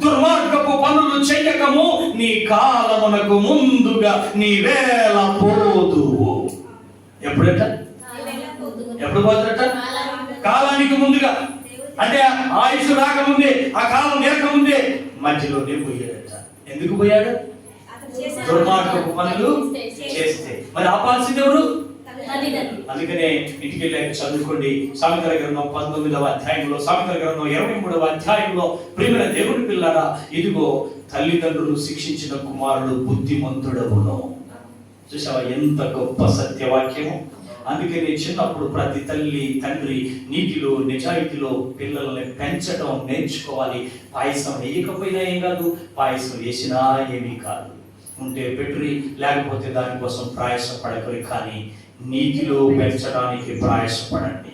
దుర్మార్గపు పనులు చేయకము, నీ కాలమునకు ముందుగా నీ వేళ పోదు. ఎప్పుడట? ఎప్పుడు పోతారట? కాలానికి ముందుగా. అంటే ఆయుష్ రాకముందే, ఆ కాలం లేకముందే మధ్యలోనే పోయాడట. ఎందుకు పోయాడు? దుర్మార్గపు పనులు చేస్తే. మరి ఆపాల్సింది ఎవరు? అందుకనే ఇంటికి వెళ్ళాక చదువుకోండి. సామెతల గ్రంథం 19వ అధ్యాయంలో, సామెతల గ్రంథం 23వ అధ్యాయంలో, ప్రియమైన దేవుని పిల్లరా, ఇదిగో తల్లిదండ్రులు శిక్షించిన కుమారుడు బుద్ధిమంతుడవును. చూసావా ఎంత గొప్ప సత్యవాక్యము. అందుకని చిన్నప్పుడు ప్రతి తల్లి తండ్రి నీతిలో నిజాయితీలో పిల్లల్ని పెంచడం నేర్చుకోవాలి. పాయసం వేయకపోయినా ఏం కాదు, పాయసం వేసినా ఏమీ కాదు. ఉంటే పెట్టురి, లేకపోతే దానికోసం ప్రయాసపడకరి. కానీ నీతిలో పెంచడానికి ప్రయాసపడండి,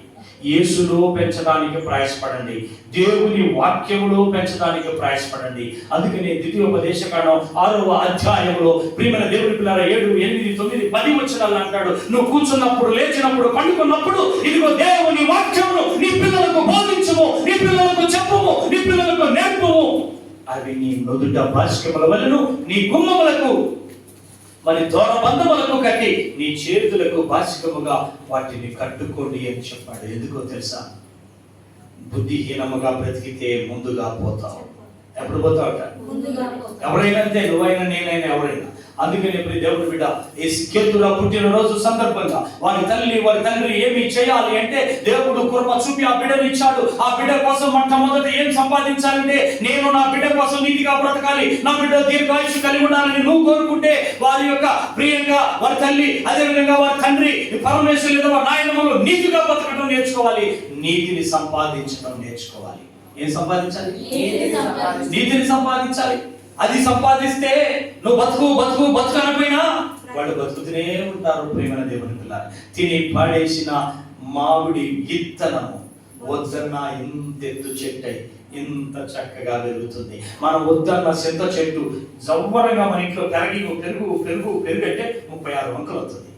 యేసులో పెంచడానికి ప్రయాసపడండి, దేవుని వాక్యములో పెంచడానికి ప్రయాసపడండి. అందుకనే ద్వితీయోపదేశకాండం 6వ అధ్యాయంలో ప్రియమైన దేవుని పిల్లల 7, 8, 9, 10 వచనాలు అంటాడు, నువ్వు కూర్చున్నప్పుడు, లేచినప్పుడు, పండుకున్నప్పుడు ఇదిగో దేవుని వాక్యమును నీ పిల్లలకు బోధించుము, నీ పిల్లలకు చెప్పుము, నీ పిల్లలకు నేర్పుము. అవి నీ నుదుట బాష్కముల వలెను, నీ గుమ్మములకు మరి దూరబంధములకు కట్టి నీ చేతులకు బాసికముగా వాటిని కట్టుకోండి అని చెప్పాడు. ఎందుకో తెలుసా? బుద్ధిహీనముగా బ్రతికితే ముందుగా పోతావు. ఎప్పుడు పోతావుట? ఎవరైనా అంతే, నువ్వైనా నేనైనా ఎవరైనా అందుకని ఇప్పుడు దేవుని బిడ్డ ఈ కేతురా పుట్టినరోజు సందర్భంగా వారి తల్లి వారి తండ్రి ఏమి చేయాలి అంటే దేవుడు కృప చూపి ఆ బిడ్డను ఇచ్చాడు. ఆ బిడ్డ కోసం మొట్టమొదటి ఏం సంపాదించాలంటే నేను నా బిడ్డ కోసం నీతిగా బ్రతకాలి, నా బిడ్డ దీర్ఘాయుషు కలిగి ఉండాలని నువ్వు కోరుకుంటే వారి యొక్క ప్రియంగా వారి తల్లి అదే విధంగా వారి తండ్రి పరమేశ్వరు లేదా వారి నాయనమ్మలు నీతిగా బ్రతకడం నేర్చుకోవాలి, నీతిని సంపాదించడం నేర్చుకోవాలి. ఏం సంపాదించాలి? నీతిని సంపాదించాలి. అది సంపాదిస్తే నువ్వు బతుకు బతుకు బతుకు అనపోయినా వాళ్ళు బతుకుతూనే ఉంటారు. ప్రేమైన దేవుని పిల్లలు, తిని పడేసిన మామిడి విత్తనము వద్దన్న ఇంత ఎత్తు చెట్టు ఇంత చక్కగా పెరుగుతుంది. మనం వద్దన్న చింత చెట్టు జవ్వరంగా మన ఇంట్లో పెరుగు పెరుగు పెరుగు పెరుగు అంటే 36 వంకలు అవుతుంది.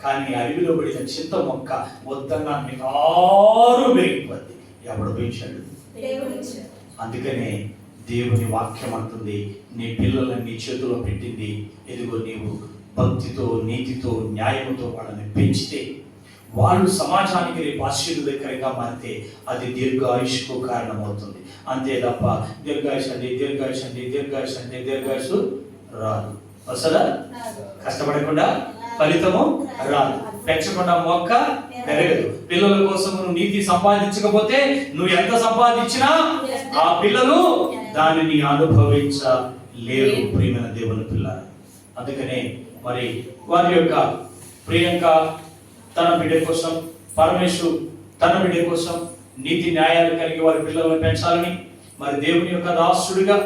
కానీ అడవిలో పడిన చింత మొక్క వద్దన్న నిటారు పెరిగిపోద్ది. ఎవడు పెంచాడు? అందుకనే దేవుని వాక్యం అంటుంది, నీ పిల్లలని నీ చేతిలో పెట్టింది. ఇదిగో నీవు భక్తితో నీతితో న్యాయముతో వాళ్ళని పెంచితే వాళ్ళు సమాజానికి రేపు ఆశీర్వాదకరంగా మారితే అది దీర్ఘాయుష్కు కారణమవుతుంది. అంతే తప్ప దీర్ఘాయుష్ అంటే దీర్ఘాయుష్ అంటే దీర్ఘాయుష్ అంటే దీర్ఘాయుష్ రాదు. వస్తుందా? కష్టపడకుండా ఫలితము రాదు. పెంచకుండా మొక్క పెరగదు. పిల్లల కోసం నువ్వు నీతి సంపాదించకపోతే నువ్వు ఎంత సంపాదించినా ఆ పిల్లలు దానిని అనుభవించలేరు. ప్రియమైన దేవుని పిల్లలు, అందుకనే మరి వారి యొక్క ప్రియాంక తన బిడ్డ కోసం, పరమేశ్వరు తన బిడ్డ కోసం నీతి న్యాయాలు కలిగి వారి పిల్లలను పెంచాలని మరి దేవుని యొక్క దాసుడిగా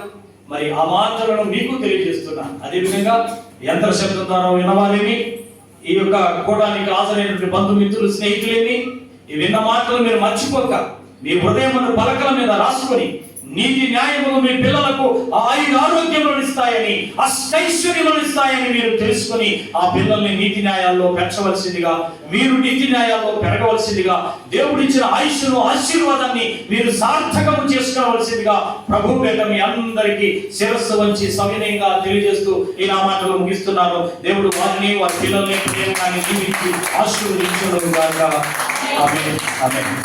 మరి ఆ మాటలను మీకు తెలియజేస్తున్నా. అదేవిధంగా యంత్ర శబ్దం ద్వారా వినవాలేమి, ఈ యొక్క కూటానికి హాజరైనటువంటి బంధుమిత్రులు స్నేహితులేమి, ఈ విన్న మాటలు మీరు మర్చిపోక మీ హృదయమును పలకల మీద రాసుకొని నీతి న్యాయములు మీ పిల్లలకు ఆయుర ఆరోగ్యములను ఇస్తాయని, అష్టైశ్వర్యములను ఇస్తాయని మీరు తెలుసుకొని ఆ పిల్లల్ని నీతి న్యాయాల్లో పెంచవలసిందిగా, మీరు నీతి న్యాయాల్లో పెరగవలసిందిగా, దేవుడిచ్చిన ఆయుష్ను ఆశీర్వాదాన్ని మీరు సార్థకము చేసుకోవలసిందిగా ప్రభు పేట మీ అందరికీ శిరస్సు వంచి సవినయంగా తెలియజేస్తూ ఈ నా మాటలు ముగిస్తున్నాను. దేవుడు వారిని వారి పిల్లల్ని ప్రేమగా దీవించి ఆశీర్వదించును గాక. ఆమేన్. ఆమేన్.